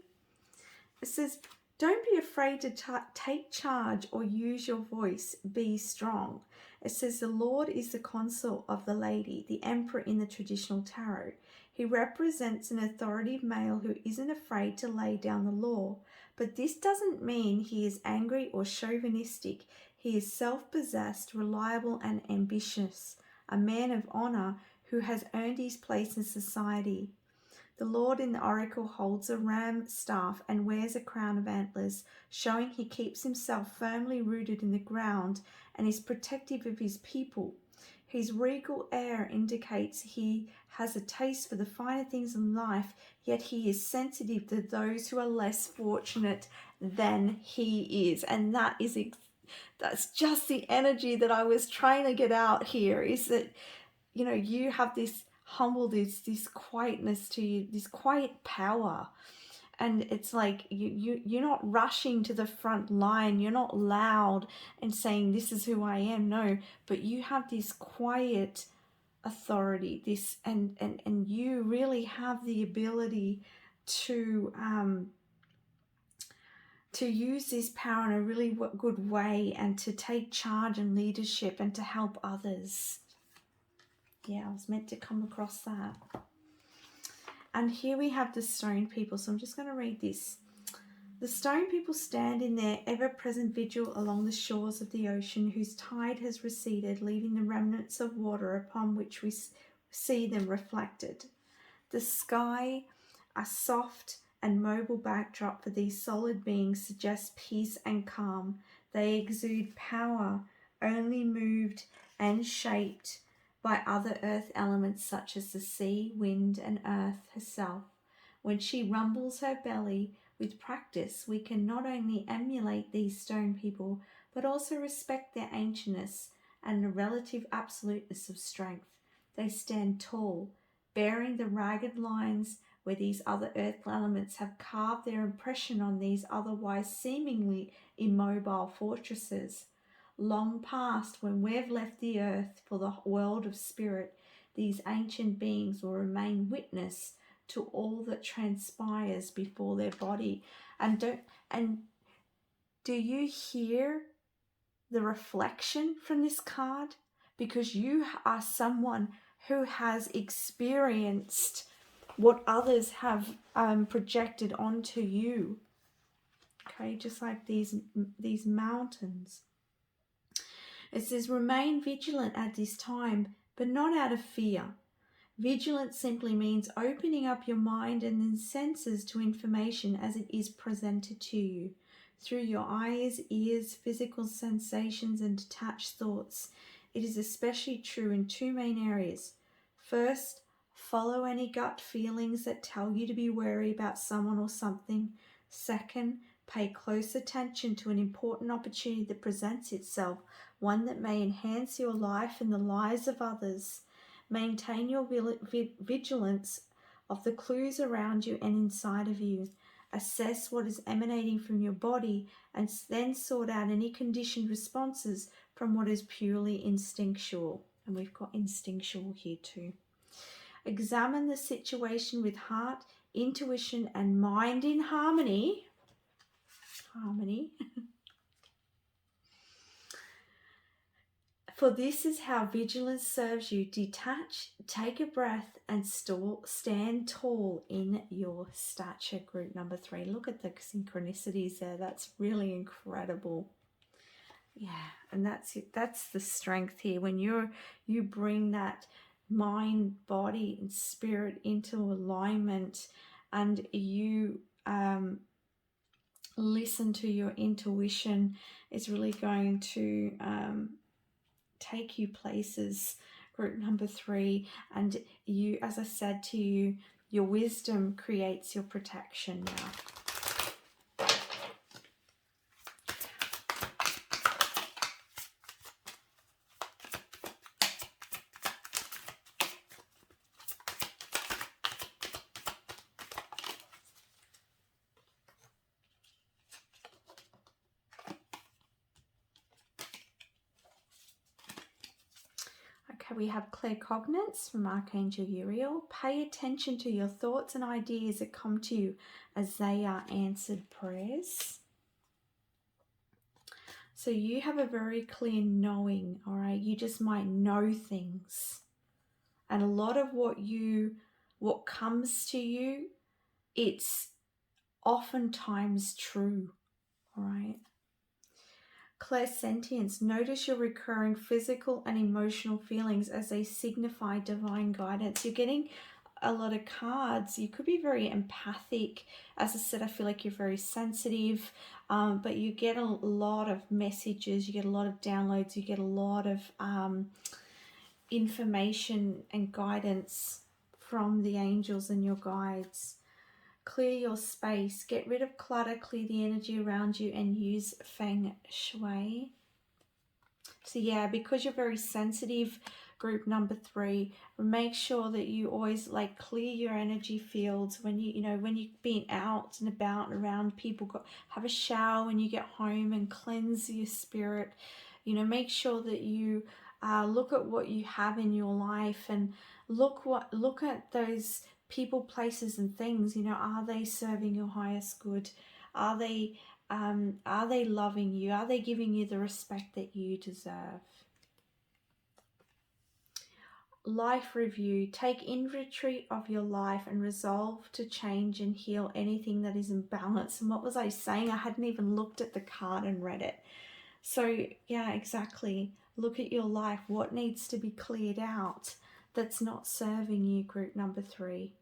It says, don't be afraid to take charge or use your voice. Be strong. It says the Lord is the consort of the lady, the emperor in the traditional tarot. He represents an authoritative male who isn't afraid to lay down the law. But this doesn't mean he is angry or chauvinistic. He is self-possessed, reliable and ambitious, a man of honor who has earned his place in society. The Lord in the oracle holds a ram staff and wears a crown of antlers, showing he keeps himself firmly rooted in the ground and is protective of his people. His regal air indicates he has a taste for the finer things in life, yet he is sensitive to those who are less fortunate than he is. And that's just the energy that I was trying to get out here, is that, you know, you have this humble, this quietness to you, this quiet power. And it's like you're not rushing to the front line. You're not loud and saying, this is who I am. No, but you have this quiet authority, this and you really have the ability to use this power in a really good way and to take charge and leadership and to help others. Yeah, I was meant to come across that. And here we have the stone people. So I'm just going to read this. The stone people stand in their ever-present vigil along the shores of the ocean, whose tide has receded, leaving the remnants of water upon which we see them reflected. The sky, a soft and mobile backdrop for these solid beings, suggests peace and calm. They exude power, only moved and shaped by other earth elements such as the sea, wind, and earth herself. When she rumbles her belly, with practice, we can not only emulate these stone people, but also respect their ancientness and the relative absoluteness of strength. They stand tall, bearing the ragged lines where these other earth elements have carved their impression on these otherwise seemingly immobile fortresses. Long past, when we've left the earth for the world of spirit, these ancient beings will remain witness to all that transpires before their body. And do you hear the reflection from this card? Because you are someone who has experienced what others have projected onto you. Okay, just like these mountains. It says, remain vigilant at this time, but not out of fear. Vigilance simply means opening up your mind and then senses to information as it is presented to you. Through your eyes, ears, physical sensations, and detached thoughts. It is especially true in two main areas. First, follow any gut feelings that tell you to be wary about someone or something. Second, pay close attention to an important opportunity that presents itself one that may enhance your life and the lives of others. Maintain your vigilance of the clues around you and inside of you. Assess what is emanating from your body and then sort out any conditioned responses from what is purely instinctual. And we've got instinctual here too. Examine the situation with heart, intuition, and mind in harmony. For this is how vigilance serves you. Detach, take a breath, and stand tall in your stature. Group number 3. Look at the synchronicities there. That's really incredible. Yeah, and that's the strength here. When you bring that mind, body, and spirit into alignment, and you listen to your intuition, it's really going to take you places. Group number 3, and you, as I said to you, your wisdom creates your protection now. Okay, we have claircognizance from Archangel Uriel. Pay attention to your thoughts and ideas that come to you as they are answered prayers. So you have a very clear knowing, all right? You just might know things. And a lot of what comes to you, it's oftentimes true, all right? Clairsentience. Notice your recurring physical and emotional feelings as they signify divine guidance. You're getting a lot of cards. You could be very empathic. As I said, I feel like you're very sensitive, but you get a lot of messages. You get a lot of downloads. You get a lot of information and guidance from the angels and your guides. Clear your space, get rid of clutter, clear the energy around you, and use Feng Shui. So yeah, because you're very sensitive, group number 3, make sure that you always clear your energy fields when when you've been out and about and around people. Have a shower when you get home and cleanse your spirit. Make sure that you look at what you have in your life and look at those people, places, and things. Are they serving your highest good? Are they loving you? Are they giving you the respect that you deserve? Life review. Take inventory of your life and resolve to change and heal anything that is imbalanced. And what was I saying? I hadn't even looked at the card and read it. So yeah, exactly. Look at your life. What needs to be cleared out that's not serving you, group number 3?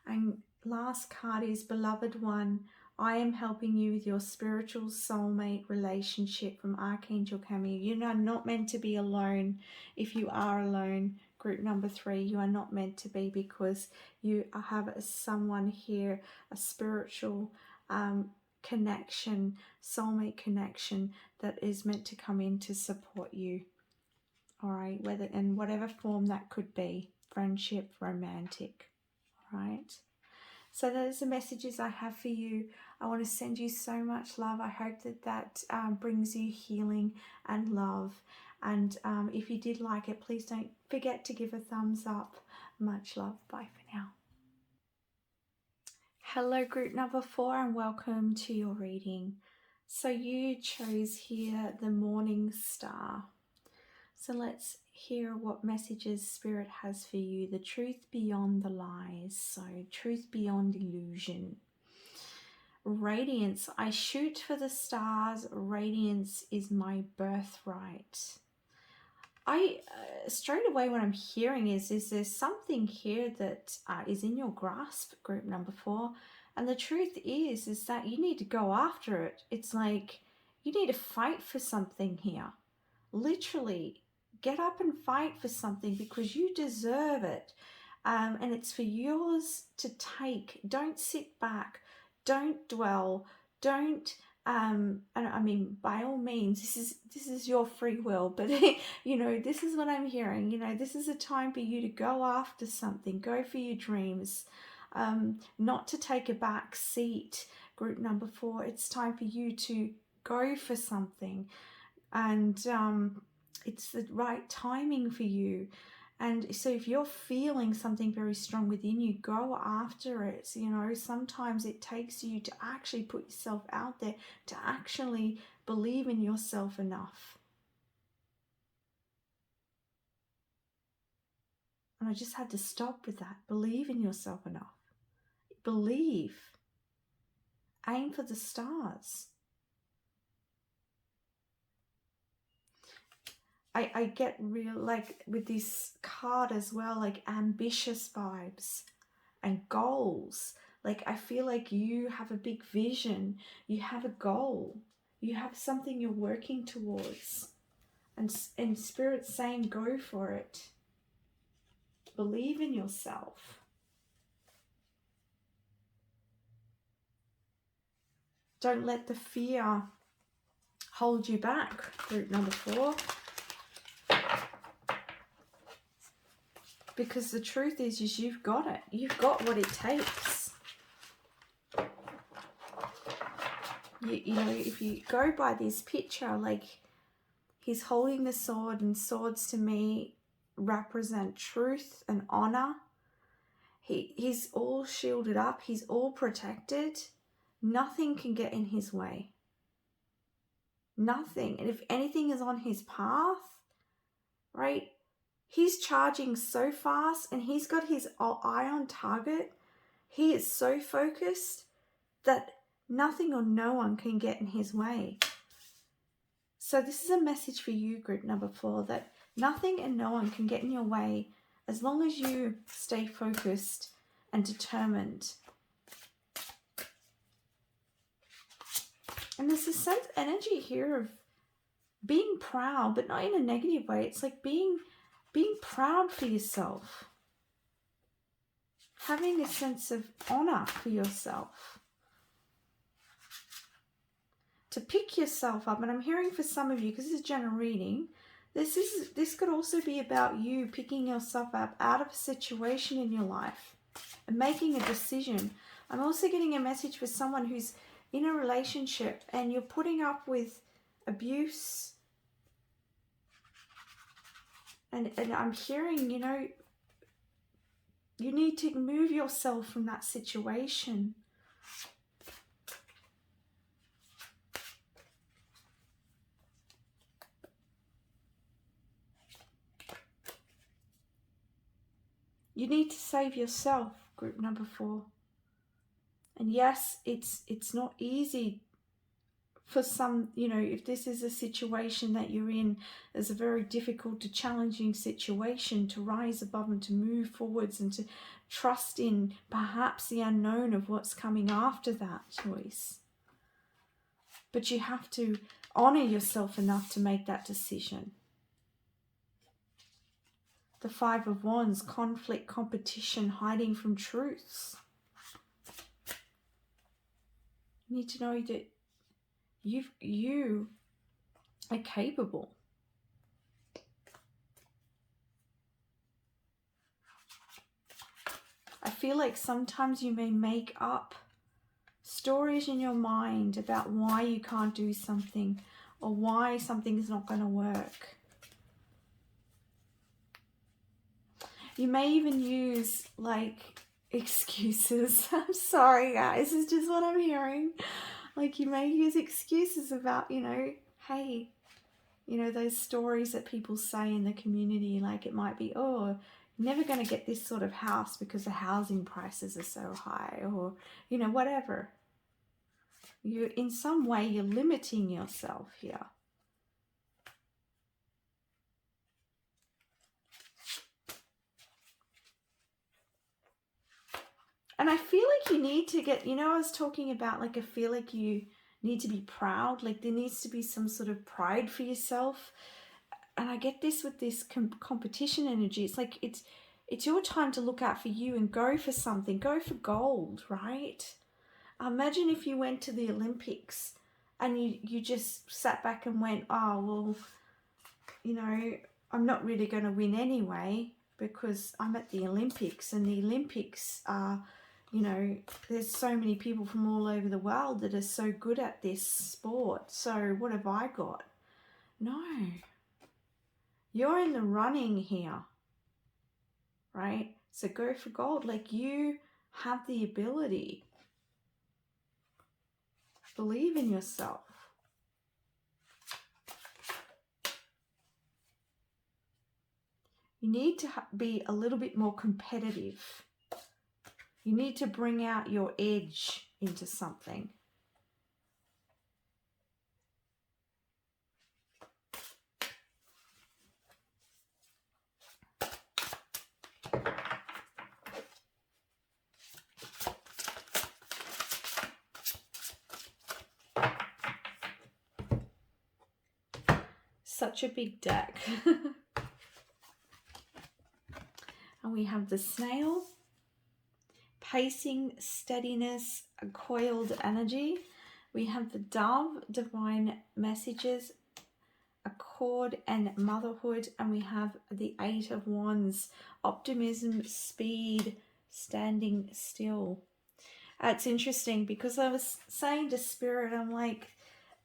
And last card is Beloved One. I am helping you with your spiritual soulmate relationship from Archangel Chamuel. You are not meant to be alone. If you are alone, group number 3, you are not meant to be, because you have someone here, a spiritual connection, soulmate connection that is meant to come in to support you. All right, in whatever form that could be, friendship, romantic. All right. So those are the messages I have for you. I want to send you so much love. I hope that brings you healing and love. And if you did like it, please don't forget to give a thumbs up. Much love. Bye for now. Hello, group number 4, and welcome to your reading. So you chose here the Morning Star. So let's hear what messages Spirit has for you. The truth beyond the lies. So truth beyond illusion. Radiance. I shoot for the stars. Radiance is my birthright. Straight away what I'm hearing is there something here that is in your grasp, group number 4. And the truth is that you need to go after it. It's like you need to fight for something here. Literally, get up and fight for something because you deserve it. And it's for yours to take. Don't sit back. Don't dwell. Don't And I mean, by all means, this is your free will, but you know, this is what I'm hearing. You know, this is a time for you to go after something, go for your dreams, not to take a back seat. Group number 4, it's time for you to go for something, and it's the right timing for you. And so if you're feeling something very strong within you, go after it. You know, sometimes it takes you to actually put yourself out there, to actually believe in yourself enough. And I just had to stop with that. Believe in yourself enough. Believe. Aim for the stars. I get real, like with this card as well, like ambitious vibes and goals. Like I feel like you have a big vision, you have a goal, you have something you're working towards, and Spirit's saying go for it. Believe in yourself. Don't let the fear hold you back. Group number 4. Because the truth is you've got it. You've got what it takes. You know, if you go by this picture, like he's holding the sword, and swords to me represent truth and honor. He's all shielded up. He's all protected. Nothing can get in his way. Nothing. And if anything is on his path, right, he's charging so fast, and he's got his eye on target. He is so focused that nothing or no one can get in his way. So this is a message for you, group number 4, that nothing and no one can get in your way as long as you stay focused and determined. And there's a sense energy here of being proud, but not in a negative way. It's like being proud for yourself. Having a sense of honor for yourself. To pick yourself up. And I'm hearing for some of you, because this is general reading, this could also be about you picking yourself up out of a situation in your life and making a decision. I'm also getting a message for someone who's in a relationship and you're putting up with abuse. And I'm hearing, you know, you need to move yourself from that situation. You need to save yourself, group number 4. And yes, it's not easy for some, you know, if this is a situation that you're in, it's a very difficult to challenging situation to rise above and to move forwards and to trust in perhaps the unknown of what's coming after that choice. But you have to honor yourself enough to make that decision. The 5 of Wands, conflict, competition, hiding from truths. You need to know that you are capable. I feel like sometimes you may make up stories in your mind about why you can't do something or why something is not going to work. You may even use like excuses. I'm sorry guys, it's just what I'm hearing. Like you may use excuses about, you know, hey, you know, those stories that people say in the community, like it might be, oh, you're never going to get this sort of house because the housing prices are so high, or, you know, whatever. You, in some way, you're limiting yourself here. And I feel like you need to get, you know, I was talking about like, I feel like you need to be proud. Like there needs to be some sort of pride for yourself. And I get this with this competition energy. It's like, it's your time to look out for you and go for something. Go for gold, right? Imagine if you went to the Olympics and you just sat back and went, oh, well, you know, I'm not really going to win anyway because I'm at the Olympics, and the Olympics are, you know, there's so many people from all over the world that are so good at this sport. So what have I got? No. You're in the running here, right? So go for gold. Like, you have the ability. Believe in yourself. You need to be a little bit more competitive. You need to bring out your edge into something. Such a big deck. And we have the snail, pacing, steadiness, coiled energy. We have the dove, divine messages, accord and motherhood. And we have the 8 of wands, optimism, speed, standing still. It's interesting because I was saying to Spirit, I'm like,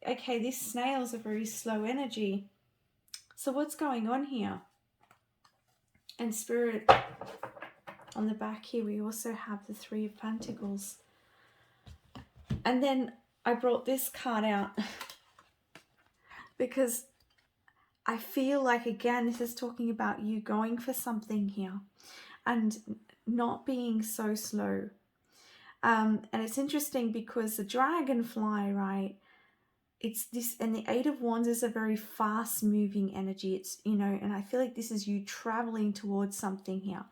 okay, this snail's a very slow energy. So what's going on here? And Spirit, on the back here, we also have the 3 of Pentacles. And then I brought this card out because I feel like, again, this is talking about you going for something here and not being so slow. And it's interesting because the dragonfly, right? It's this, and the 8 of wands is a very fast moving energy. It's, you know, and I feel like this is you traveling towards something here.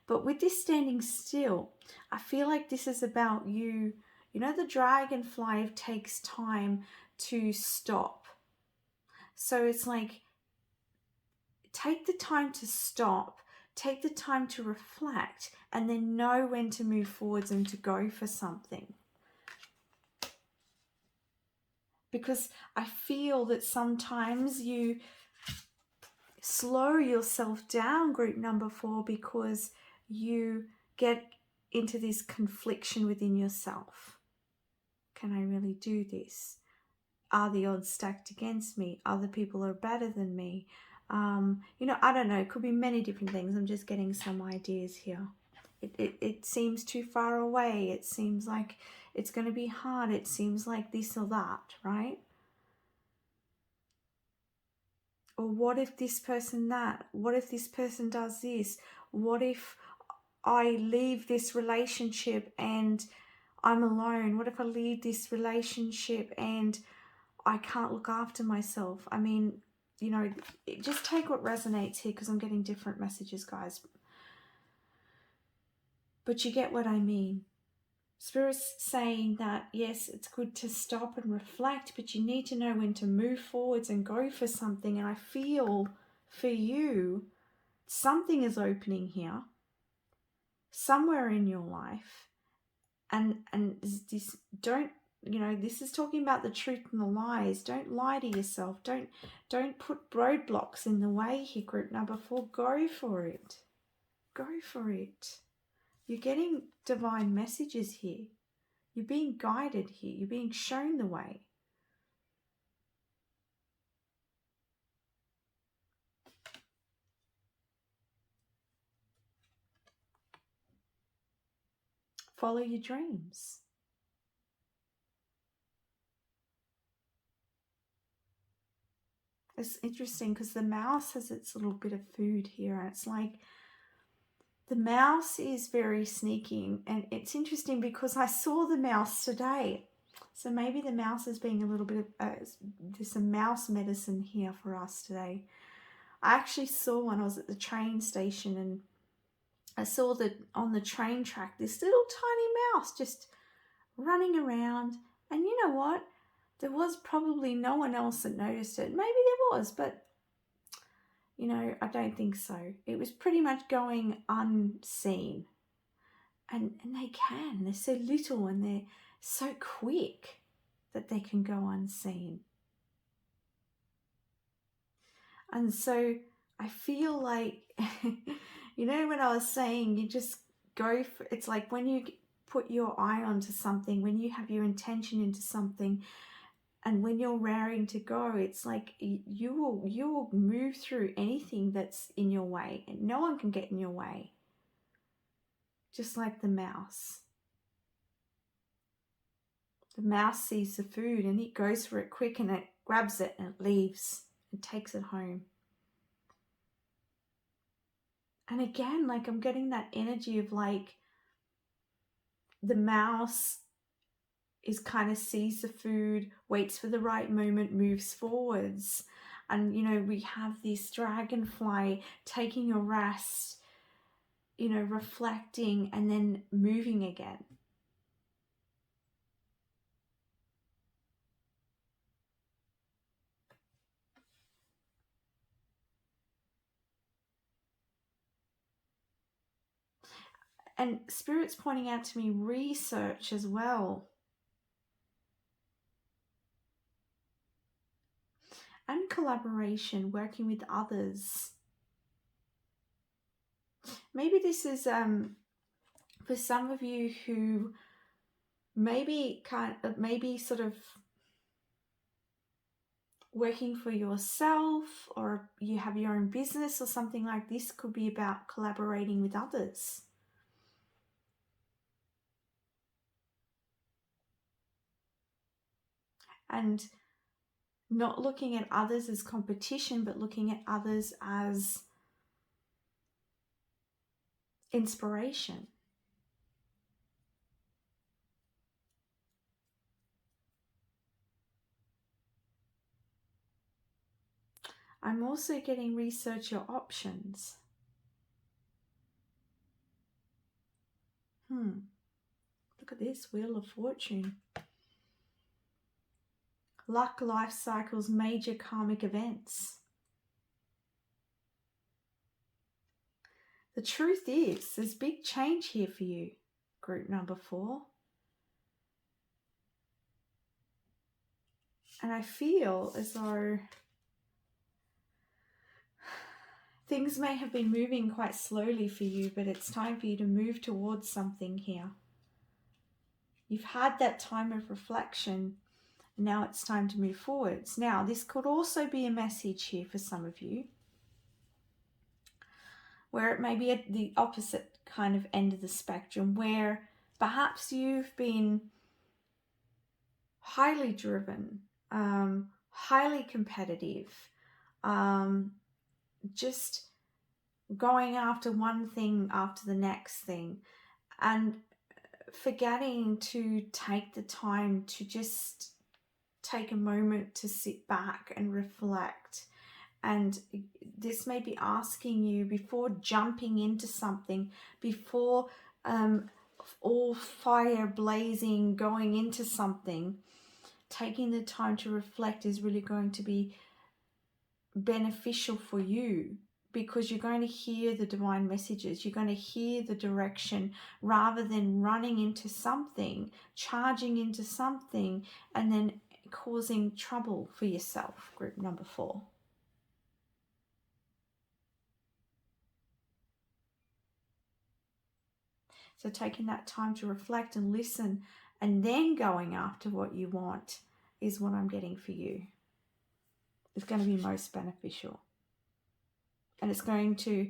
But with this standing still, I feel like this is about you. You know, the dragonfly takes time to stop. So it's like, take the time to stop, take the time to reflect, and then know when to move forwards and to go for something. Because I feel that sometimes you slow yourself down, group number 4, because you get into this confliction within yourself. Can I really do this? Are the odds stacked against me? Other people are better than me. You know, I don't know. It could be many different things. I'm just getting some ideas here. It seems too far away. It seems like it's going to be hard. It seems like this or that, right? Or what if this person that? What if this person does this? What if I leave this relationship and I'm alone? What if I leave this relationship and I can't look after myself? I mean, you know, just take what resonates here because I'm getting different messages, guys. But you get what I mean. Spirit's saying that, yes, it's good to stop and reflect, but you need to know when to move forwards and go for something. And I feel for you, something is opening here, somewhere in your life. And this, don't, you know, this is talking about the truth and the lies. Don't lie to yourself. Don't put roadblocks in the way here, group number 4. Go for it. Go for it. You're getting divine messages here. You're being guided here. You're being shown the way. Follow your dreams. It's interesting because the mouse has its little bit of food here. It's like the mouse is very sneaky. And it's interesting because I saw the mouse today. So maybe the mouse is being a little bit of, there's some mouse medicine here for us today. I actually saw one. I was at the train station and I saw that on the train track, this little tiny mouse just running around. And you know what? There was probably no one else that noticed it. Maybe there was, but you know, I don't think so. It was pretty much going unseen. And they're so little and they're so quick. that they can go unseen. And so I feel like, when I was saying you just go for, it's like when you put your eye onto something, when you have your intention into something, and when you're raring to go, it's like you will move through anything that's in your way, and no one can get in your way. Just like the mouse. The mouse sees the food and it goes for it quick, and it grabs it and it leaves and takes it home. And again, like I'm getting that energy of like the mouse is kind of sees the food, waits for the right moment, moves forwards. And, we have this dragonfly taking a rest, reflecting and then moving again. And Spirit's pointing out to me research as well. And collaboration, working with others. Maybe this is for some of you who maybe sort of working for yourself, or you have your own business or something like this. Could be about collaborating with others. And not looking at others as competition, but looking at others as inspiration. I'm also getting research your options. Look at this, Wheel of Fortune. Luck, life cycles, major karmic events. The truth is, there's big change here for you, group number 4. And I feel as though things may have been moving quite slowly for you, but it's time for you to move towards something here. You've had that time of reflection. Now it's time to move forwards. Now, this could also be a message here for some of you, where it may be at the opposite kind of end of the spectrum, where perhaps you've been highly driven, highly competitive, just going after one thing after the next thing, and forgetting to take the time to just take a moment to sit back and reflect. And this may be asking you, before jumping into something, before all fire blazing going into something, taking the time to reflect is really going to be beneficial for you, because you're going to hear the divine messages, you're going to hear the direction, rather than running into something, charging into something, and then causing trouble for yourself, group number 4. So taking that time to reflect and listen, and then going after what you want, is what I'm getting for you. It's going to be most beneficial. And it's going to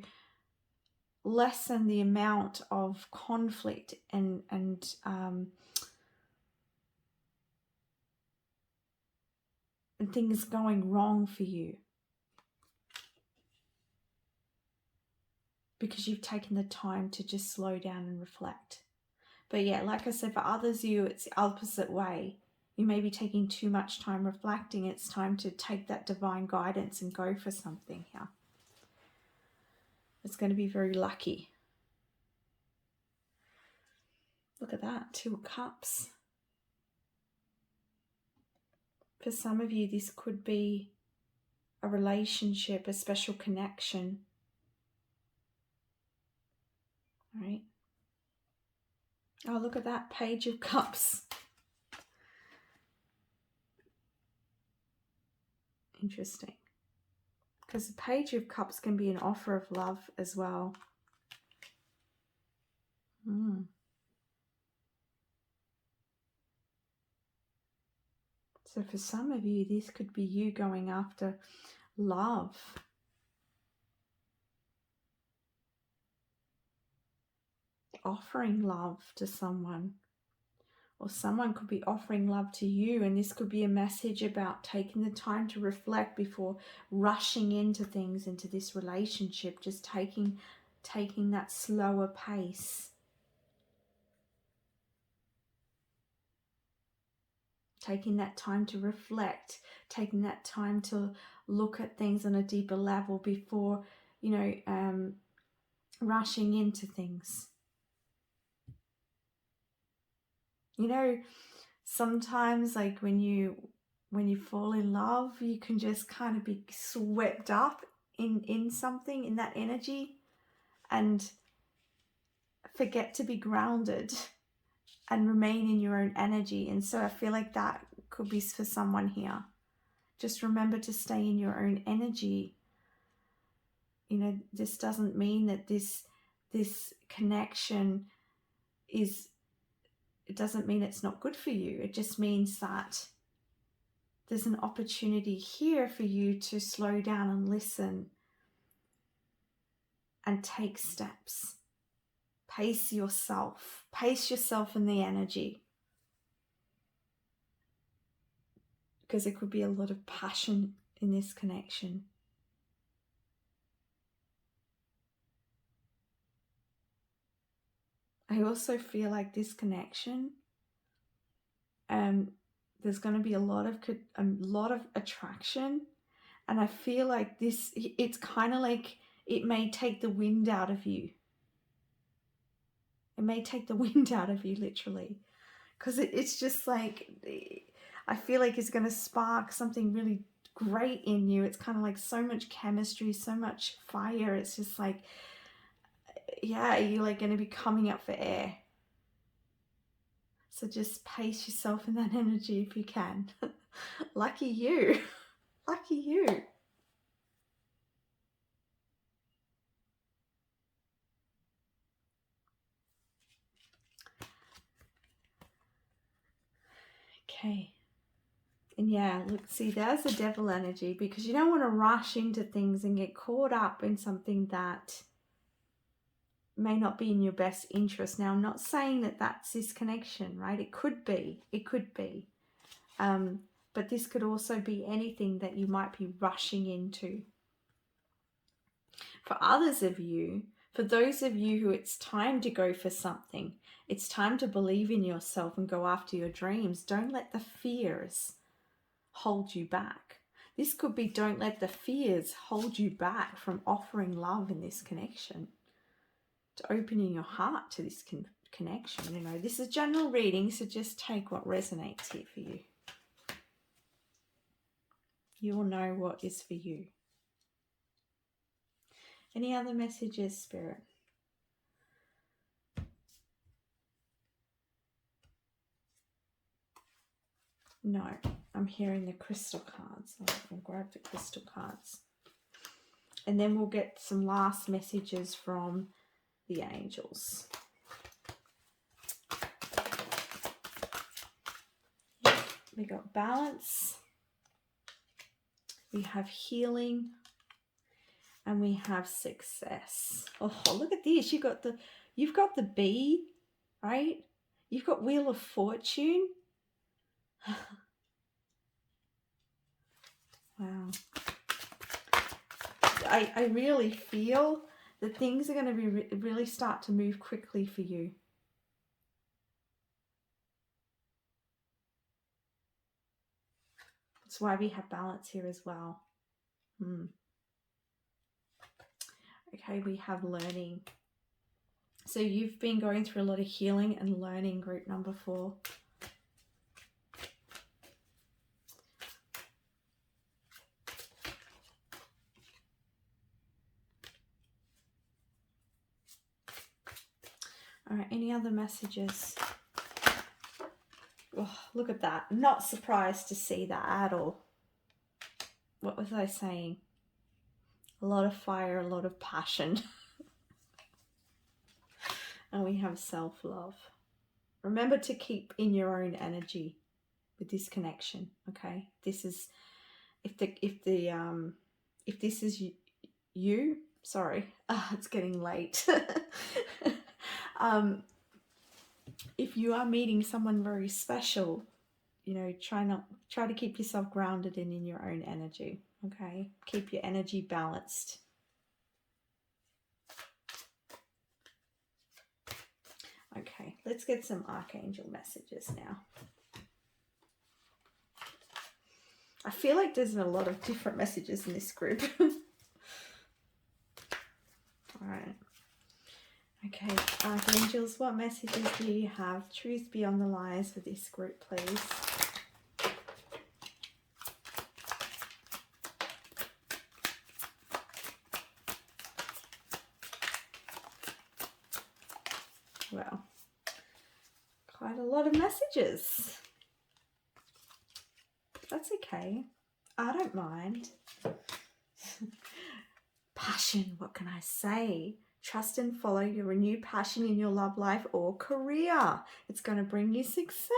lessen the amount of conflict and things going wrong for you, because you've taken the time to just slow down and reflect. But yeah, like I said, for others of you, it's the opposite way. You may be taking too much time reflecting. It's time to take that divine guidance and go for something here. It's going to be very lucky. Look at that, 2 of Cups. For some of you, this could be a relationship, a special connection. All right. Oh, look at that, Page of Cups. Interesting. Because the Page of Cups can be an offer of love as well. So for some of you, this could be you going after love. Offering love to someone. Or someone could be offering love to you, and this could be a message about taking the time to reflect before rushing into things, into this relationship, just taking that slower pace. Taking that time to reflect, taking that time to look at things on a deeper level before, rushing into things. Sometimes like when you fall in love, you can just kind of be swept up in something, in that energy, and forget to be grounded and remain in your own energy. And so I feel like that could be for someone here. Just remember to stay in your own energy. This doesn't mean that this connection it doesn't mean it's not good for you. It just means that there's an opportunity here for you to slow down and listen and take steps. Pace yourself in the energy. Because there could be a lot of passion in this connection. I also feel like this connection, there's going to be a lot of attraction, and I feel like it's kind of like it may take the wind out of you. It may take the wind out of you, literally, because it's just like, I feel like it's going to spark something really great in you. It's kind of like so much chemistry, so much fire. It's just like, yeah, you're like going to be coming up for air. So just pace yourself in that energy if you can. Lucky you. Lucky you. Okay. And yeah, look, see, there's the devil energy, because you don't want to rush into things and get caught up in something that may not be in your best interest. Now, I'm not saying that that's this connection, right? It could be. But this could also be anything that you might be rushing into. For others of you, for those of you who it's time to go for something, it's time to believe in yourself and go after your dreams. Don't let the fears hold you back. This could be, don't let the fears hold you back from offering love in this connection, to opening your heart to this connection. This is general reading, so just take what resonates here for you. You will know what is for you. Any other messages, Spirit? No, I'm hearing the crystal cards. I'll grab the crystal cards. And then we'll get some last messages from the angels. We got balance. We have healing. And we have success. Oh, look at this. You've got the bee, right? You've got Wheel of Fortune. Wow. I really feel that things are going to be really start to move quickly for you. That's why we have balance here as well. Okay, we have learning. So you've been going through a lot of healing and learning, group number 4. All right, any other messages? Oh, look at that. Not surprised to see that at all. what was I saying? A lot of fire, a lot of passion. And we have self-love. Remember to keep in your own energy with this connection, okay? This is if this is you, sorry, it's getting late. If you are meeting someone very special, you know, try to keep yourself grounded and in your own energy, okay? Keep your energy balanced. Okay, let's get some archangel messages now. I feel like there's a lot of different messages in this group. All right. Okay, archangels, what messages do you have? Truth beyond the lies for this group, please. Well, quite a lot of messages. That's okay. I don't mind. Passion, what can I say? Trust and follow your renewed passion in your love life or career. It's going to bring you success.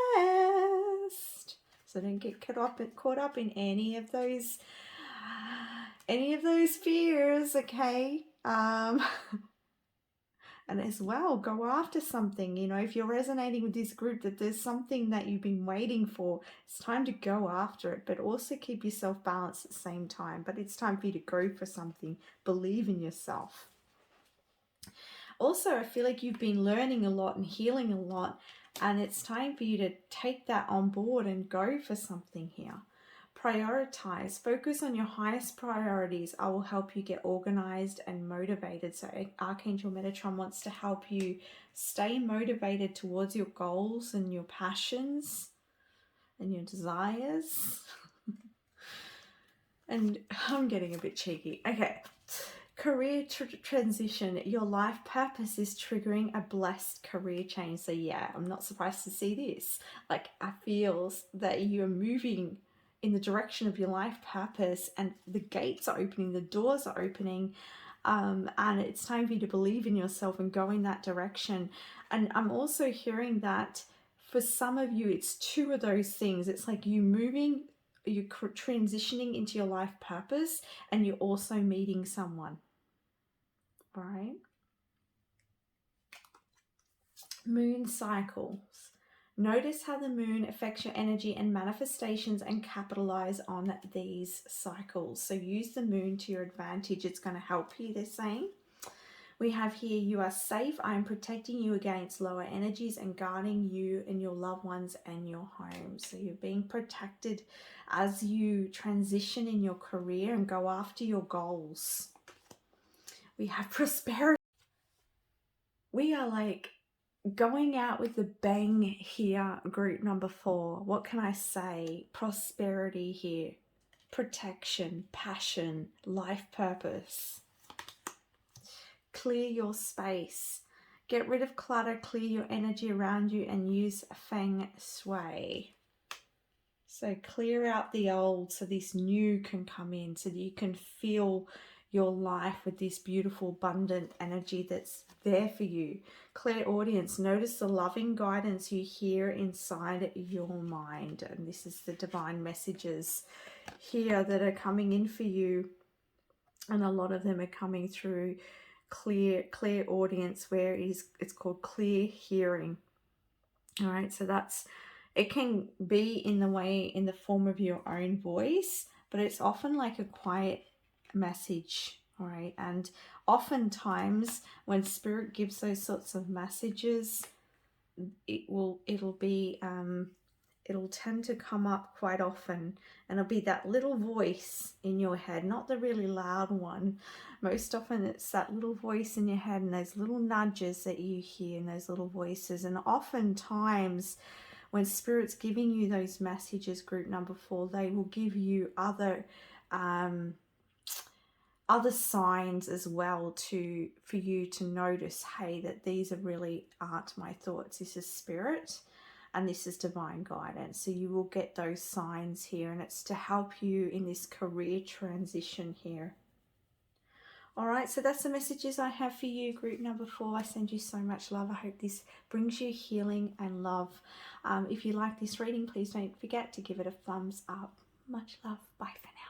So don't get caught up in any of those fears, okay? And as well, go after something. You know, if you're resonating with this group, that there's something that you've been waiting for, it's time to go after it, but also keep yourself balanced at the same time. But it's time for you to go for something. Believe in yourself. Also, I feel like you've been learning a lot and healing a lot, and it's time for you to take that on board and go for something here. Prioritize, focus on your highest priorities. I will help you get organized and motivated. So Archangel Metatron wants to help you stay motivated towards your goals and your passions and your desires. And I'm getting a bit cheeky. Okay. Career transition. Your life purpose is triggering a blessed career change. So yeah, I'm not surprised to see this. Like, I feel that you're moving in the direction of your life purpose, and the gates are opening, the doors are opening, and it's time for you to believe in yourself and go in that direction. And I'm also hearing that for some of you, it's two of those things. It's like you moving, you're transitioning into your life purpose, and you're also meeting someone. All right. Moon cycles. Notice how the moon affects your energy and manifestations, and capitalize on these cycles. So use the moon to your advantage. It's going to help you, they're saying. We have here, you are safe. I am protecting you against lower energies and guarding you and your loved ones and your home. So you're being protected as you transition in your career and go after your goals. We have prosperity. We are like going out with a bang here, group number 4. What can I say? Prosperity here, protection, passion, life purpose. Clear your space. Get rid of clutter, clear your energy around you, and use feng shui. So clear out the old so this new can come in, so that you can feel your life with this beautiful, abundant energy that's there for you. Clairaudience, notice the loving guidance you hear inside your mind. And this is the divine messages here that are coming in for you. And a lot of them are coming through clairaudience, where it's called clear hearing. All right, so it can be in the form of your own voice, but it's often like a quiet message. All right, and oftentimes when spirit gives those sorts of messages, it'll tend to come up quite often, and it'll be that little voice in your head, not the really loud one. Most often it's that little voice in your head and those little nudges that you hear in those little voices. And oftentimes when spirit's giving you those messages, group number 4, they will give you other signs as well for you to notice, hey, that these are really aren't my thoughts, this is spirit. and this is divine guidance. So you will get those signs here, and it's to help you in this career transition here. All right, so that's the messages I have for you, group number 4. I send you so much love. I hope this brings you healing and love. If you like this reading, please don't forget to give it a thumbs up. Much love. Bye for now.